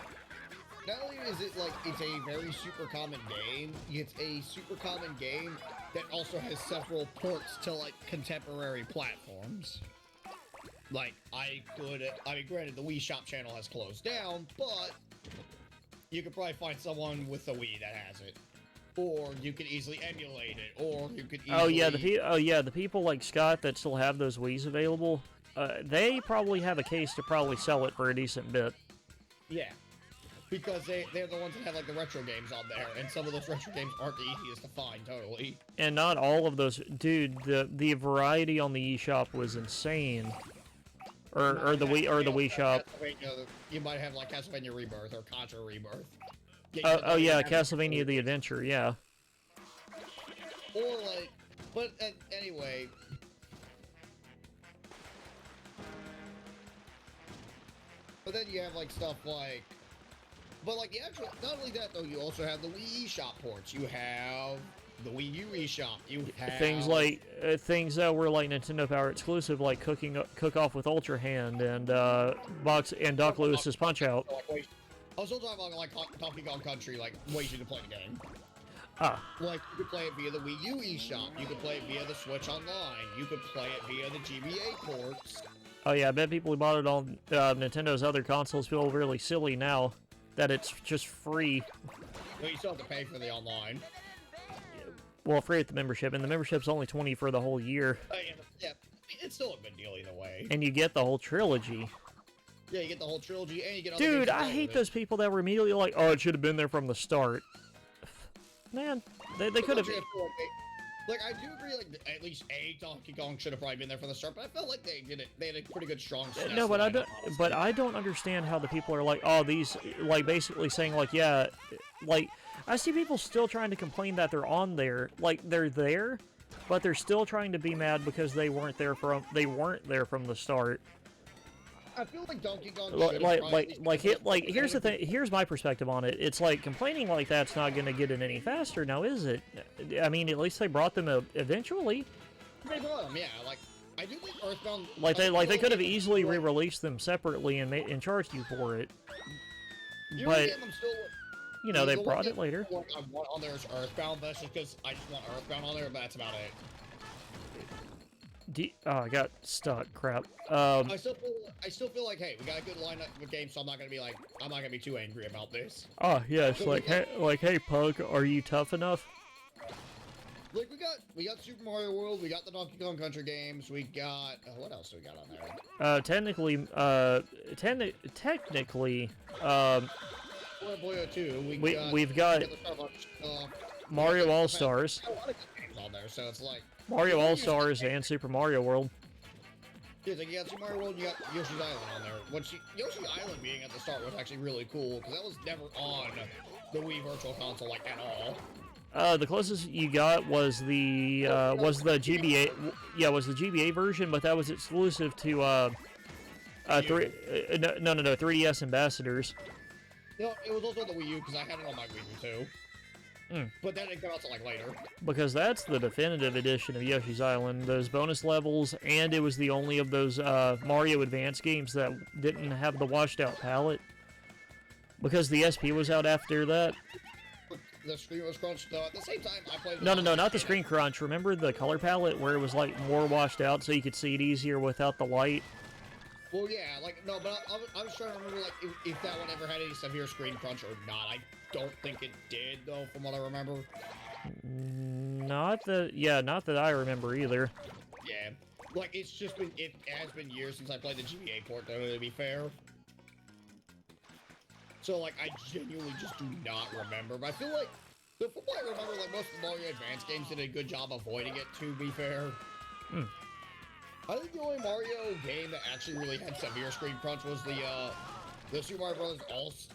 not only is it like, it's a very super common game, it's a super common game that also has several ports to like contemporary platforms. Like, I mean, granted, the Wii Shop channel has closed down, but you could probably find someone with the Wii that has it. Or you could easily emulate it, or you could easily... the people like Scott that still have those Wiis available, they probably have a case to probably sell it for a decent bit. Yeah. Because they're the ones that have like the retro games on there, and some of those retro games aren't the easiest to find, totally. And not all of those, dude. The variety on the eShop was insane. Or the Wii Shop. You might have like Castlevania Rebirth or Contra Rebirth. Oh yeah, Castlevania the Adventure, yeah. Or like, but anyway. But then you have like stuff like, but like the actual, not only that though, you also have the Wii eShop ports. You have the Wii U eShop. You have things like things that were like Nintendo Power exclusive, like Cook Off with Ultra Hand and Doc Lewis's Punch Out. I was also talking about like Donkey Kong Country, like ways you can play the game. Like, you could play it via the Wii U eShop. You could play it via the Switch Online. You could play it via the GBA ports. Oh yeah, I bet people who bought it on Nintendo's other consoles feel really silly now that it's just free. Well, you still have to pay for the online. Well, free at the membership, and the membership's only $20 for the whole year. Yeah, it's still a good deal either way. And you get the whole trilogy. Yeah, you get the whole trilogy, and you get other Dude, I hate those people that were immediately like, oh, it should have been there from the start. Man, they could have... Like, I do agree, like, at least a Donkey Kong should have probably been there from the start, but I felt like they did it. They had a pretty good, strong SNES No, but lineup, I don't understand how the people are like, oh, these, like, basically saying, like, yeah, like, I see people still trying to complain that they're on there. Like, they're there, but they're still trying to be mad because they weren't there from the start. I feel like Donkey Kong here's the thing. Here's my perspective on it. It's like complaining like that's not going to get it any faster. Now, is it? I mean, at least they brought them eventually. They brought them, yeah. Like, I do think Earthbound. They could have easily re-released them separately and charged you for it. You but. Them still, you know, they The brought one it later. thing I want on there is Earthbound. That's just because I just want Earthbound on there, but that's about it. Oh, I got stuck. Crap. I still feel like, hey, we got a good lineup of games, so I'm not gonna be too angry about this. Oh, yeah, it's like, hey, Pug, are you tough enough? Like, we got Super Mario World, we got the Donkey Kong Country games, we got, what else do we got on there? Technically, Boy 2, we've got Mario All-Stars. A lot of good games on there, so it's like... Mario All-Stars and Super Mario World. Yeah, it's like you got Super Mario World, you got Yoshi's Island on there. Yoshi's Island being at the start was actually really cool, because that was never on the Wii Virtual Console, like, at all. The closest you got was the GBA, was the GBA version, but that was exclusive to, no, 3DS Ambassadors. No, it was also on the Wii U, because I had it on my Wii U, too. But that didn't come out till, like, later. Because that's the definitive edition of Yoshi's Island, those bonus levels, and it was the only of those Mario Advance games that didn't have the washed-out palette. Because the SP was out after that. The screen was crunched, though. At the same time, I played... No, not the screen crunch. Remember the color palette where it was, like, more washed out so you could see it easier without the light? Well, yeah, like, no, but I was trying to remember, like, if that one ever had any severe screen crunch or not. I don't think it did, though, from what I remember. Not that I remember either. Yeah. Like, it has been years since I played the GBA port, though, to be fair. So, like, I genuinely just do not remember. But I feel like, from what I remember, like, most of the Mario Advance games did a good job avoiding it, to be fair. I think the only Mario game that actually really had severe screen crunch was the Super Mario Brothers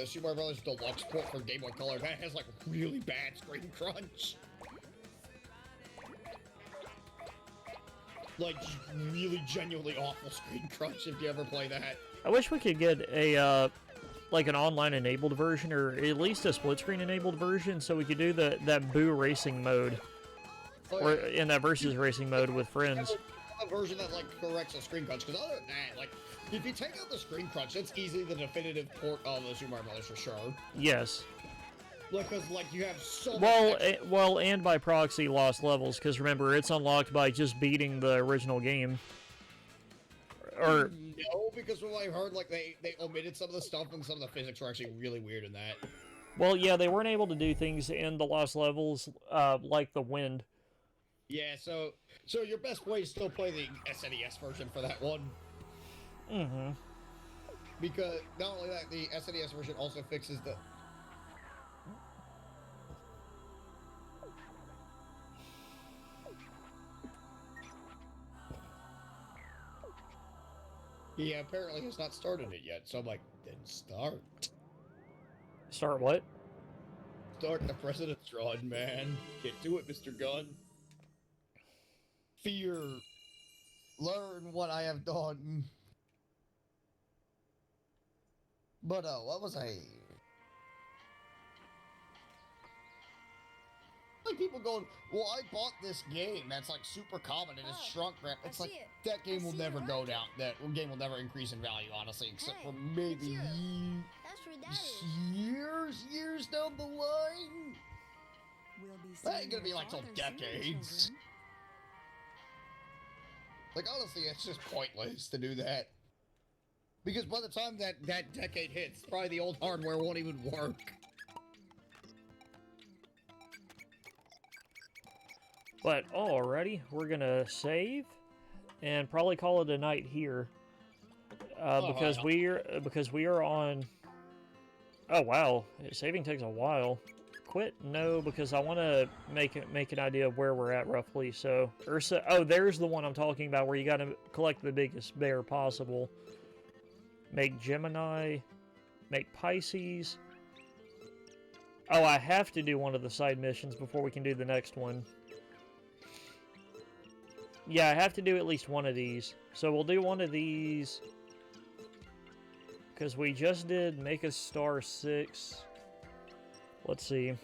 Super Mario Brothers Deluxe port for Game Boy Color. That has, like, really bad screen crunch. Like, really genuinely awful screen crunch if you ever play that. I wish we could get a, like an online enabled version, or at least a split screen enabled version, so we could do that Boo racing mode, or in that versus racing mode with friends. A version that, like, corrects the screen crunch, because other than that, like, if you take out the screen crunch, that's easily the definitive port of the Super Mario Brothers for sure. Yes. Because, like, you have so much... Well, and by proxy lost levels, because remember, it's unlocked by just beating the original game. Or... No, because from what I've heard, like, they omitted some of the stuff, and some of the physics were actually really weird in that. Well, yeah, they weren't able to do things in the lost levels, like the wind. Yeah, so your best way is still play the SNES version for that one. Mm-hmm. Because, not only that, the SNES version also fixes the... He apparently has not started it yet, so I'm like, then start. Start what? Start the President's Run, man. Get to it, Mr. Gunn. Fear. Learn what I have done. But, what was I... Like, people going, well, I bought this game that's, like, super common and it's shrunk, man. It's like, that game will never go down. That game will never increase in value, honestly, except for maybe years down the line. That ain't gonna be, like, till decades. Like, honestly, it's just pointless to do that. Because by the time that decade hits, probably the old hardware won't even work. But alrighty, we're gonna save and probably call it a night here, because we are on. Oh wow, saving takes a while. Quit? No, because I want to make an idea of where we're at roughly. So Ursa. Oh, there's the one I'm talking about where you got to collect the biggest bear possible. Make Gemini. Make Pisces. Oh, I have to do one of the side missions before we can do the next one. Yeah, I have to do at least one of these. So we'll do one of these. Because we just did make a star 6. Let's see.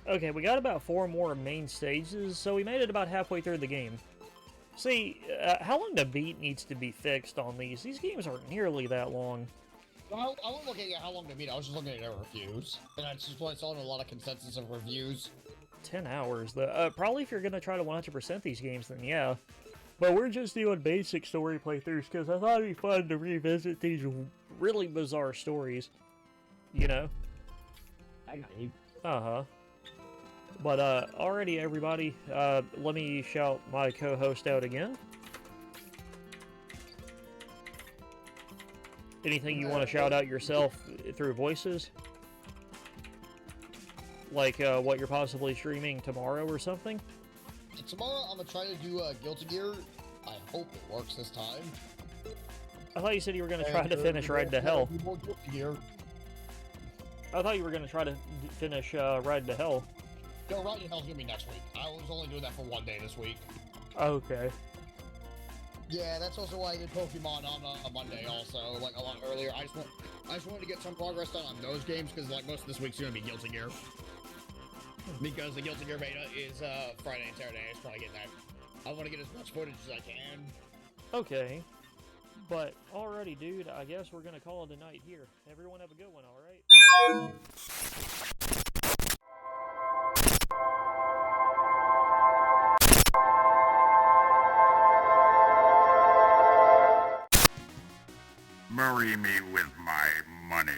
Okay, we got about 4 more main stages, so we made it about halfway through the game. See, how long to beat needs to be fixed on these. These games aren't nearly that long. I wasn't looking at how long to beat. I was just looking at their reviews, and that's just what I saw in a lot of consensus of reviews. 10 hours. Probably if you're going to try to 100% these games, then yeah. But we're just doing basic story playthroughs because I thought it'd be fun to revisit these really bizarre stories. You know? I got you. Uh-huh. But, alrighty, everybody. Let me shout my co-host out again. Anything you want to shout out yourself through voices? Like, what you're possibly streaming tomorrow or something? Tomorrow, I'm gonna try to do Guilty Gear. I hope it works this time. I thought you said you were going to try to finish Ride to Hell. More Guilty Gear. I thought you were going to try to finish Ride to Hell. No, Ride to Hell's gonna be next week. I was only doing that for one day this week. Okay. Yeah, that's also why I did Pokemon on a Monday also, like a lot earlier. I just wanted to get some progress done on those games, because like most of this week's gonna be Guilty Gear. Because the Guilty Gear beta is Friday and Saturday. I just want to get that. I want to get as much footage as I can. Okay. But, alrighty, dude, I guess we're gonna call it a night here. Everyone have a good one, alright? Marry me with my money.